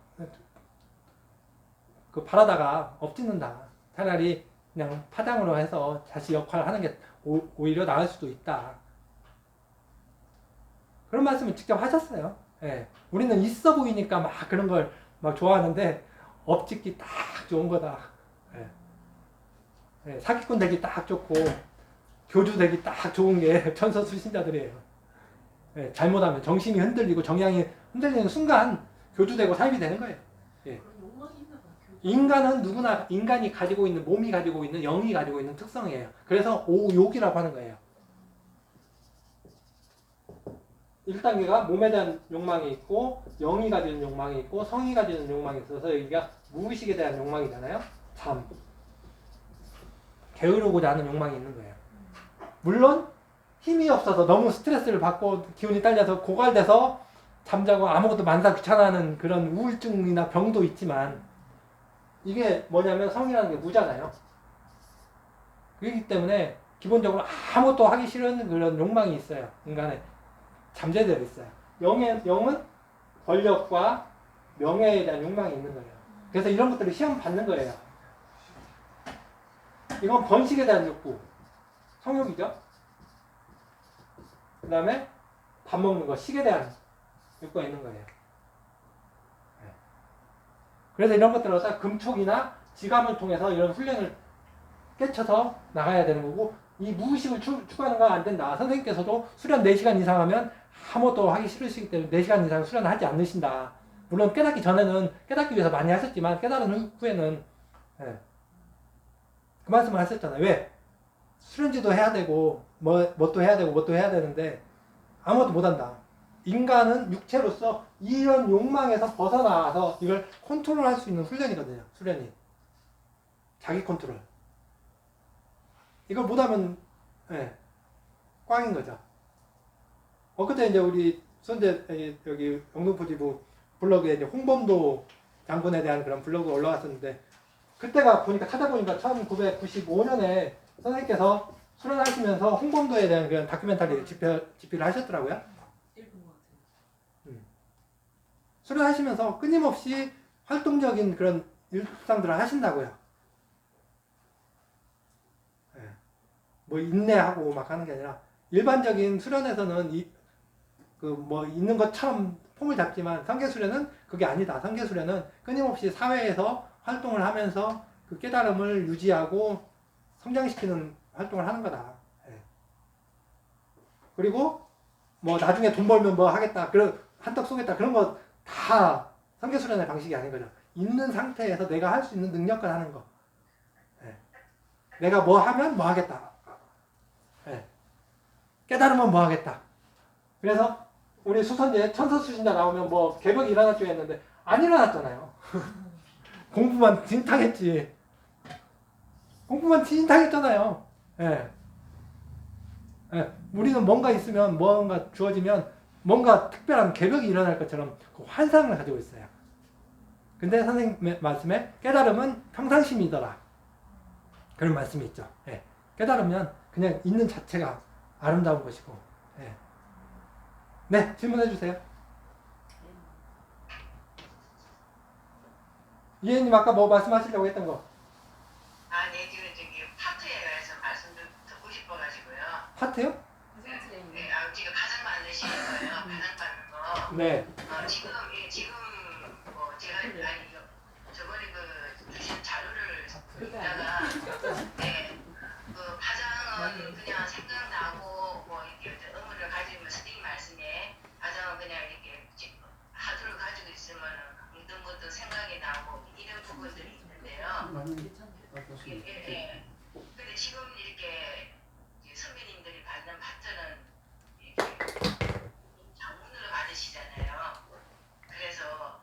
그 바라다가 업짓는다. 차라리 그냥 파장으로 해서 자신 역할을 하는 게 오히려 나을 수도 있다. 그런 말씀을 직접 하셨어요. 예. 우리는 있어 보이니까 막 그런 걸 막 좋아하는데 업짓기 딱 좋은 거다. 예. 예. 사기꾼 되기 딱 좋고 교주 되기 딱 좋은 게 천서 수신자들이에요. 예. 잘못하면 정신이 흔들리고 정향이 흔들리는 순간 교주 되고 사입이 되는 거예요. 예. 인간은 누구나 인간이 가지고 있는 몸이 가지고 있는 영이 가지고 있는 특성이에요. 그래서 오욕이라고 하는 거예요. 1단계가 몸에 대한 욕망이 있고 영이 가지는 욕망이 있고 성이 가지는 욕망이 있어서 여기가 무의식에 대한 욕망이잖아요. 잠. 게으르고자 하는 욕망이 있는 거예요. 물론 힘이 없어서 너무 스트레스를 받고 기운이 딸려서 고갈돼서 잠자고 아무것도 만사 귀찮아하는 그런 우울증이나 병도 있지만 이게 뭐냐면 성이라는 게 무잖아요. 그렇기 때문에 기본적으로 아무것도 하기 싫은 그런 욕망이 있어요. 인간에 잠재되어 있어요. 영은 권력과 명예에 대한 욕망이 있는 거예요. 그래서 이런 것들을 시험 받는 거예요. 이건 번식에 대한 욕구, 성욕이죠. 그 다음에 밥 먹는 거, 식에 대한 욕구가 있는 거예요. 그래서 이런 것들을 갖다 금촉이나 지감을 통해서 이런 훈련을 깨쳐서 나가야 되는 거고 이 무의식을 추구하는 건 안 된다. 선생님께서도 수련 4시간 이상 하면 아무것도 하기 싫으시기 때문에 4시간 이상 수련을 하지 않으신다. 물론 깨닫기 전에는 깨닫기 위해서 많이 하셨지만 깨달은 후에는 그 말씀을 하셨잖아요. 왜? 수련지도 해야 되고 뭣도 해야 되고 뭣도 해야 되는데 아무것도 못한다. 인간은 육체로서 이런 욕망에서 벗어나서 이걸 컨트롤할 수 있는 훈련이거든요. 수련이. 자기 컨트롤. 이걸 못하면 예, 꽝인 거죠. 그때 이제 우리 선제 여기 영등포지부 블로그에 이제 홍범도 장군에 대한 그런 블로그가 올라왔었는데 그때가 보니까 찾아보니까 1995년에 선생님께서 수련하시면서 홍범도에 대한 그런 다큐멘터리 집필을 하셨더라고요. 읽은 것 같아요. 수련하시면서 끊임없이 활동적인 그런 일상들을 하신다고요. 예. 뭐 인내하고 막 하는 게 아니라 일반적인 수련에서는 있는 것처럼 폼을 잡지만 성계 수련은 그게 아니다. 성계 수련은 끊임없이 사회에서 활동을 하면서 그 깨달음을 유지하고 성장시키는 활동을 하는 거다. 예. 그리고 뭐 나중에 돈 벌면 뭐 하겠다. 그런 한턱 쏘겠다. 그런 거 다 성계 수련의 방식이 아닌 거죠. 있는 상태에서 내가 할 수 있는 능력을 하는 거. 예. 내가 뭐 하면 뭐 하겠다. 예. 깨달으면 뭐 하겠다. 그래서 우리 수선제 천서수신자 나오면 뭐 개벽이 일어날 줄 했는데 안 일어났잖아요. 공부만 진탕했지. 공부만 진탕했잖아요. 예. 예. 우리는 뭔가 있으면 뭔가 주어지면 뭔가 특별한 개벽이 일어날 것처럼 그 환상을 가지고 있어요. 근데 선생님 말씀에 깨달음은 평상심이더라. 그런 말씀이 있죠. 예. 깨달으면 그냥 있는 자체가 아름다운 것이고. 예. 네, 질문해 주세요. 이혜님 아까 뭐 말씀하시려고 했던 거? 네, 지금 저기 파트에 대해서 말씀 좀 듣고 싶어가지고요. 파트요? 네, 지금 가장 많으시는 거예요. 가장 많은 거. 네. 지금 뭐 제가 저번에 그 주신 자료를 읽다가 네, 그 파장은 그냥 생각나고 뭐 이렇게 의문을 가지면 선생님 말씀에 파장은 그냥 이렇게 하두를 가지고 있으면 문득문득 생각이 나고 이런 부분들이 있는데요. 예. 근데 지금 이렇게 선배님들이 받는 파트는 이렇게 장문으로 받으시잖아요. 그래서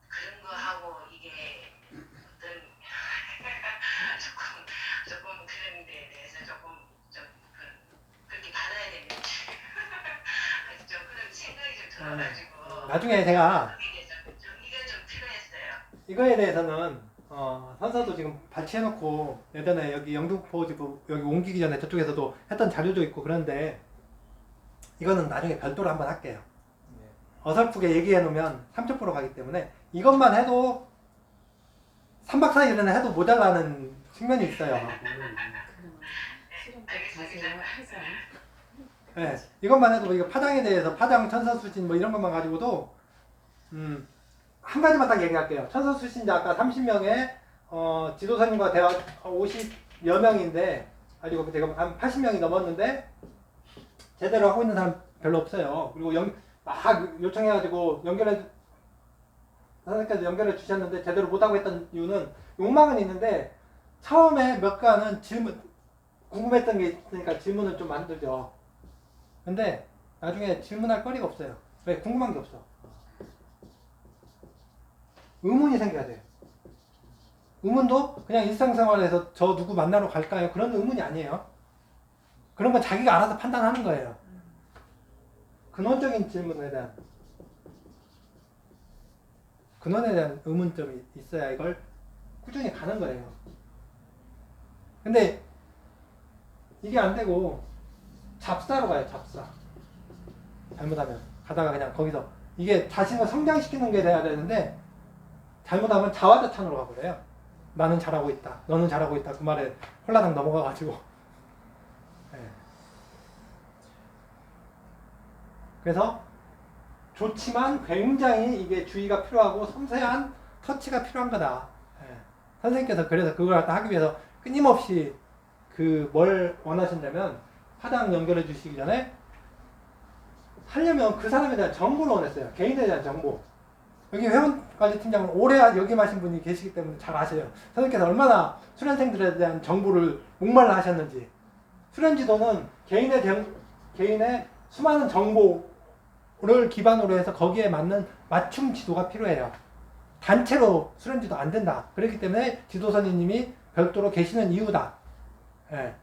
그런 거 하고 이게 어떤 조금 그런 데에 대해서 그렇게 받아야 되는지 좀 그런 생각이 좀 들어가지고 나중에 제가 거기에 대해서 정리가 좀 필요했어요. 이거에 대해서는 선서도 지금 발췌해놓고 예전에 여기 영등포지부 여기 옮기기 전에 저쪽에서도 했던 자료도 있고 그런데 이거는 나중에 별도로 한번 할게요. 네. 어설프게 얘기해놓으면 3초 가기 때문에 이것만 해도 3박 4일은 해도 모자라는 측면이 있어요. 네, 이것만 해도 이거 파장에 대해서 파장, 천서수신 뭐 이런 것만 가지고도 한 가지만 딱 얘기할게요. 천서수신자 아까 30명에 지도사님과 대화 50여 명인데 아니고 제가 한 80명이 넘었는데 제대로 하고 있는 사람 별로 없어요. 그리고 막 요청해가지고 선생님께서 연결해 주셨는데 제대로 못하고 했던 이유는 욕망은 있는데 처음에 몇 가는 궁금했던 게 있으니까 질문을 좀 만들죠. 근데 나중에 질문할 거리가 없어요. 왜? 궁금한 게 없어. 의문이 생겨야 돼요. 의문도 그냥 일상생활에서 저 누구 만나러 갈까요? 그런 의문이 아니에요. 그런 건 자기가 알아서 판단하는 거예요. 근원적인 질문에 대한 근원에 대한 의문점이 있어야 이걸 꾸준히 가는 거예요. 근데 이게 안 되고 잡사로 가요. 잡사. 잘못하면 가다가 그냥 거기서 이게 자신을 성장시키는 게 돼야 되는데 잘못하면 자화자찬으로 가버려요. 나는 잘하고 있다. 너는 잘하고 있다. 그 말에 홀라당 넘어가가지고. 네. 그래서 좋지만 굉장히 이게 주의가 필요하고 섬세한 터치가 필요한 거다. 네. 선생님께서 그래서 그걸 갖다 하기 위해서 끊임없이 뭘 원하신다면 파장 연결해 주시기 전에 하려면 그 사람에 대한 정보를 원했어요. 개인에 대한 정보. 여기 회원관리팀장은 오래 여기 마신 분이 계시기 때문에 잘 아세요. 선생님께서 얼마나 수련생들에 대한 정보를 목말라 하셨는지. 수련지도는 개인의 수많은 정보를 기반으로 해서 거기에 맞는 맞춤 지도가 필요해요. 단체로 수련지도 안 된다. 그렇기 때문에 지도선생님이 별도로 계시는 이유다. 예.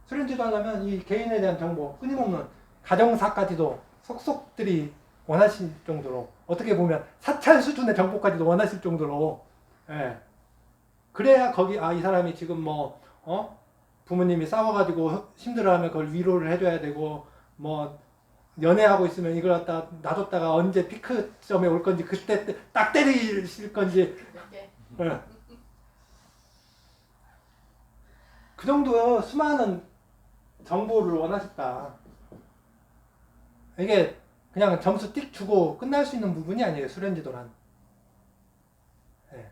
수련지도 하려면 이 개인에 대한 정보, 끊임없는 가정사까지도 속속들이 원하실 정도로, 어떻게 보면 사찰 수준의 정보까지도 원하실 정도로, 예. 그래야 거기 이 사람이 지금 뭐 부모님이 싸워가지고 힘들어하면 그걸 위로를 해줘야 되고, 뭐 연애하고 있으면 이걸 갖다 놔뒀다가 언제 피크점에 올 건지 그때 딱 때리실 건지, 예. 그 정도 수많은 정보를 원하셨다. 이게 그냥 점수 띡 주고 끝날 수 있는 부분이 아니에요. 수련지도란. 예.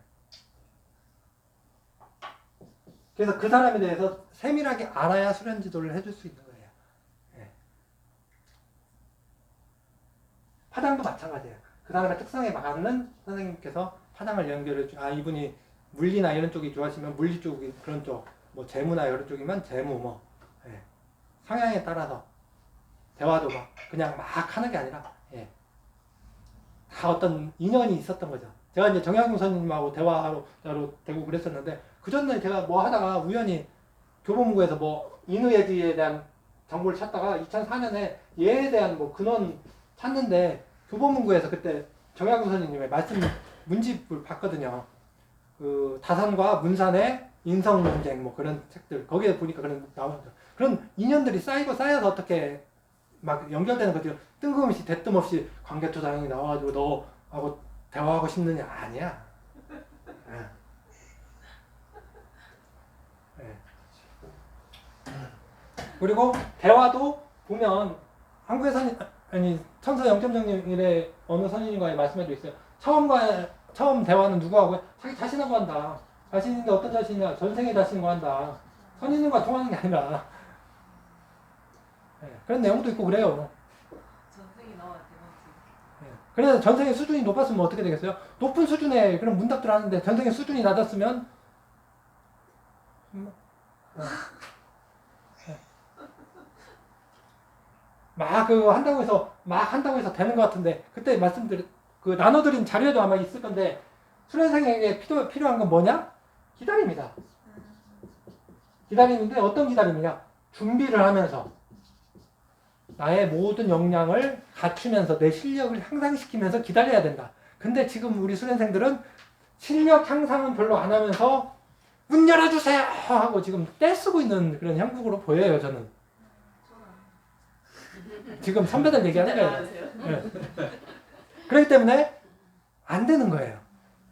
그래서 그 사람에 대해서 세밀하게 알아야 수련지도를 해줄 수 있는 거예요. 예. 파장도 마찬가지예요. 그 사람의 특성에 맞는 선생님께서 파장을 연결해 주. 이분이 물리나 이런 쪽이 좋아하시면 물리 쪽이 그런 쪽, 뭐 재무나 이런 쪽이면 재무 뭐. 예. 성향에 따라서 대화도 막 그냥 막 하는 게 아니라, 예. 다 어떤 인연이 있었던 거죠. 제가 이제 정약용 선생님하고 대화하러 되고 그랬었는데, 그 전에 제가 뭐 하다가 우연히 교보문고에서 뭐 인의예지에 대한 정보를 찾다가 2004년에 얘에 대한 뭐 근원 찾는데, 교보문고에서 그때 정약용 선생님의 말씀 문집을 봤거든요. 그 다산과 문산의 인성 논쟁 뭐 그런 책들, 거기에 보니까 그런 나오죠. 그런 인연들이 쌓여서 어떻게 막 연결되는 거죠. 뜬금없이 대뜸없이 관계투자형이 나와가지고 너하고 대화하고 싶느냐? 아니야. 예. 예. 그리고 대화도 보면 한국에서는 천서 0.0일에 어느 선생님과의 말씀에도 있어요. 처음 대화는 누구하고? 자기 자신하고 한다. 자신인데 어떤 자신이냐? 전생의 자신과 한다. 선생님과 통하는 게 아니라. 예, 그런 내용도 있고 그래요. 전생이 나와 대박지. 예, 그래서 전생의 수준이 높았으면 어떻게 되겠어요? 높은 수준의 그런 문답들 하는데 전생의 수준이 낮았으면 막 한다고 해서 되는 것 같은데, 그때 나눠드린 자료에도 아마 있을 건데, 수련생에게 필요한 건 뭐냐? 기다림이다. 기다림인데 어떤 기다림이냐? 준비를 하면서 나의 모든 역량을 갖추면서 내 실력을 향상시키면서 기다려야 된다. 근데 지금 우리 수련생들은 실력 향상은 별로 안 하면서 문 열어주세요 하고 지금 떼쓰고 있는 그런 형국으로 보여요, 저는. 지금 선배들 얘기하는 거예요. 네. 그렇기 때문에 안 되는 거예요.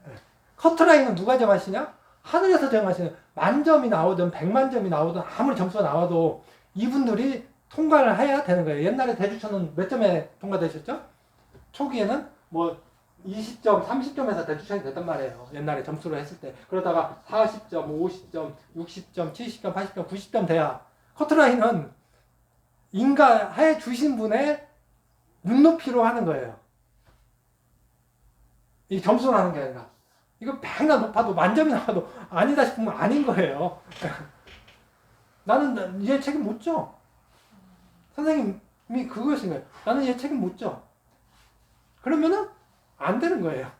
네. 커트라인은 누가 정하시냐? 하늘에서 정하시는. 만점이 나오든 100만점이 나오든 아무리 점수가 나와도 이분들이 통과를 해야 되는 거예요. 옛날에 대주천은 몇 점에 통과되셨죠? 초기에는 뭐 20점, 30점에서 대주천이 됐단 말이에요. 옛날에 점수로 했을 때. 그러다가 40점, 50점, 60점, 70점, 80점, 90점 돼야 커트라인은 인가해 주신 분의 눈높이로 하는 거예요. 이 점수로 하는 게 아니라. 이거 100나 높아도 만점이 나와도 아니다 싶으면 아닌 거예요. 나는 얘 책임 못 져. 선생님이 그거였은 거예요. 나는 얘 책임 못 져. 그러면은 안 되는 거예요.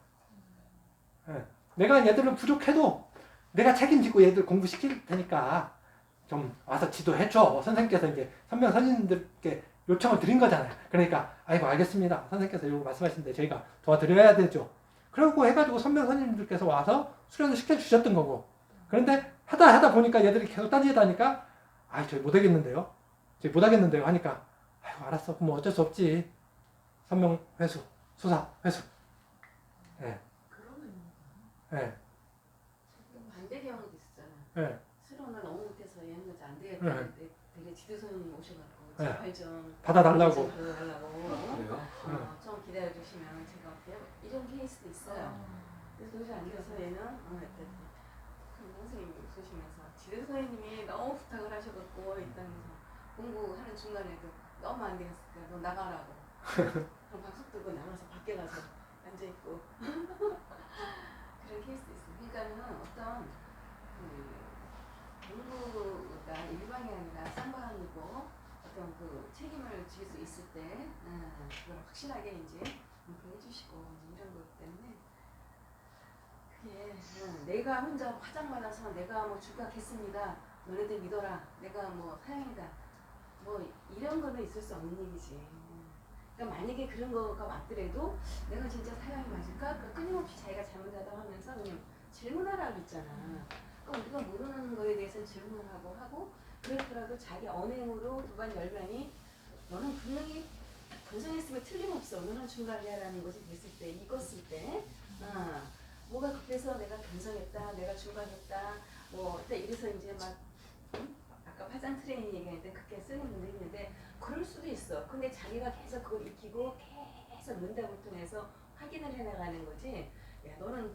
내가 얘들을 부족해도 내가 책임지고 얘들 공부시킬 테니까 좀 와서 지도해줘. 선생님께서 이제 선배님들께 요청을 드린 거잖아요. 그러니까 아이고 알겠습니다. 선생님께서 이거 말씀하시는데 저희가 도와드려야 되죠. 그러고 해가지고 선배님들께서 와서 수련을 시켜주셨던 거고. 그런데 하다 보니까 얘들이 계속 딴짓하니까 저희 못하겠는데요. 저희 못하겠는데요 하니까 아이고 알았어. 그럼 어쩔 수 없지. 선명 회수, 수사 회수. 예. 예. 반대 경우도 있었잖아. 예. 수련을 너무 못해서 얘는 안 네. 되겠다는데 되게 지도선생님 오셔갖고 네. 제발 좀 받아달라고. 그래요? 좀 기다려주시면 제가 이런 케이스도 있어요. 그래서 도저히 안 돼서 얘는 선생님이 웃으시면서 지도선생님이 너무 부탁을 하셔갖고 일단 공부하는 중간에도 너무 안 되겠으니까 너 나가라고 그럼 방석 들고 나가서 밖에 가서 앉아 있고 그런 케이스 있어요. 그러니까는 어떤 공부가 일방향이나 쌍방향이고 어떤 그 책임을 질 수 있을 때 그걸 확실하게 이제 해주시고 이제 이런 것 때문에 그게 내가 혼자 화장 받아서 내가 뭐 죽겠습니다. 너네들 믿어라. 내가 뭐 사형이다. 뭐 이런 거는 있을 수 없는 일이지. 그러니까 만약에 그런 거가 왔더라도 내가 진짜 사형이 맞을까? 그 끊임없이 자기가 잘못하다 하면서 그냥 질문하라고 했잖아. 그러니까 우리가 모르는 거에 대해서는 질문을 하고 그렇더라도 자기 언행으로 두 번 열면이 너는 분명히 변성했으면 틀림없어. 너는 중간이야라는 것이 됐을 때, 익었을 때 뭐가 급해서 내가 변성했다, 내가 중간했다, 뭐 이래서 이제 막 아까 화장 트레이닝 얘기했는데 그렇게 쓰는 분도 있는데 그럴 수도 있어. 근데 자기가 계속 그걸 익히고 계속 문답을 통해서 확인을 해나가는 거지. 야 너는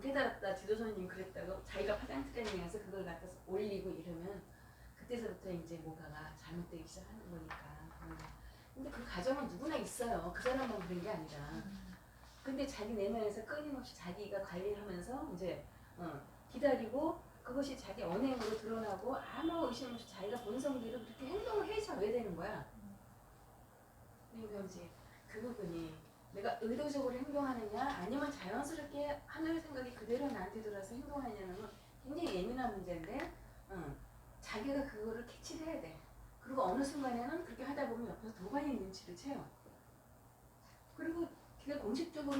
깨달았다. 지도사님 그랬다고 자기가 화장 트레이닝에서 그걸 갖다 올리고 이러면 그때서부터 이제 뭐가가 잘못되기 시작하는 거니까. 근데 그 과정은 누구나 있어요. 그 사람만 그런 게 아니라. 근데 자기 내면에서 끊임없이 자기가 관리하면서 이제 기다리고 그것이 자기 언행으로 드러나고 아무 의심 없이 자기가 본성대로 그렇게 행동을 해줘야 되는 거야. 그러니까 이제 그 부분이 내가 의도적으로 행동하느냐 아니면 자연스럽게 하늘 생각이 그대로 나한테 들어서 행동하느냐는 건 굉장히 예민한 문제인데 자기가 그거를 캐치를 해야 돼. 그리고 어느 순간에는 그렇게 하다 보면 옆에서 도관이 눈치를 채요. 그리고 그게 공식적으로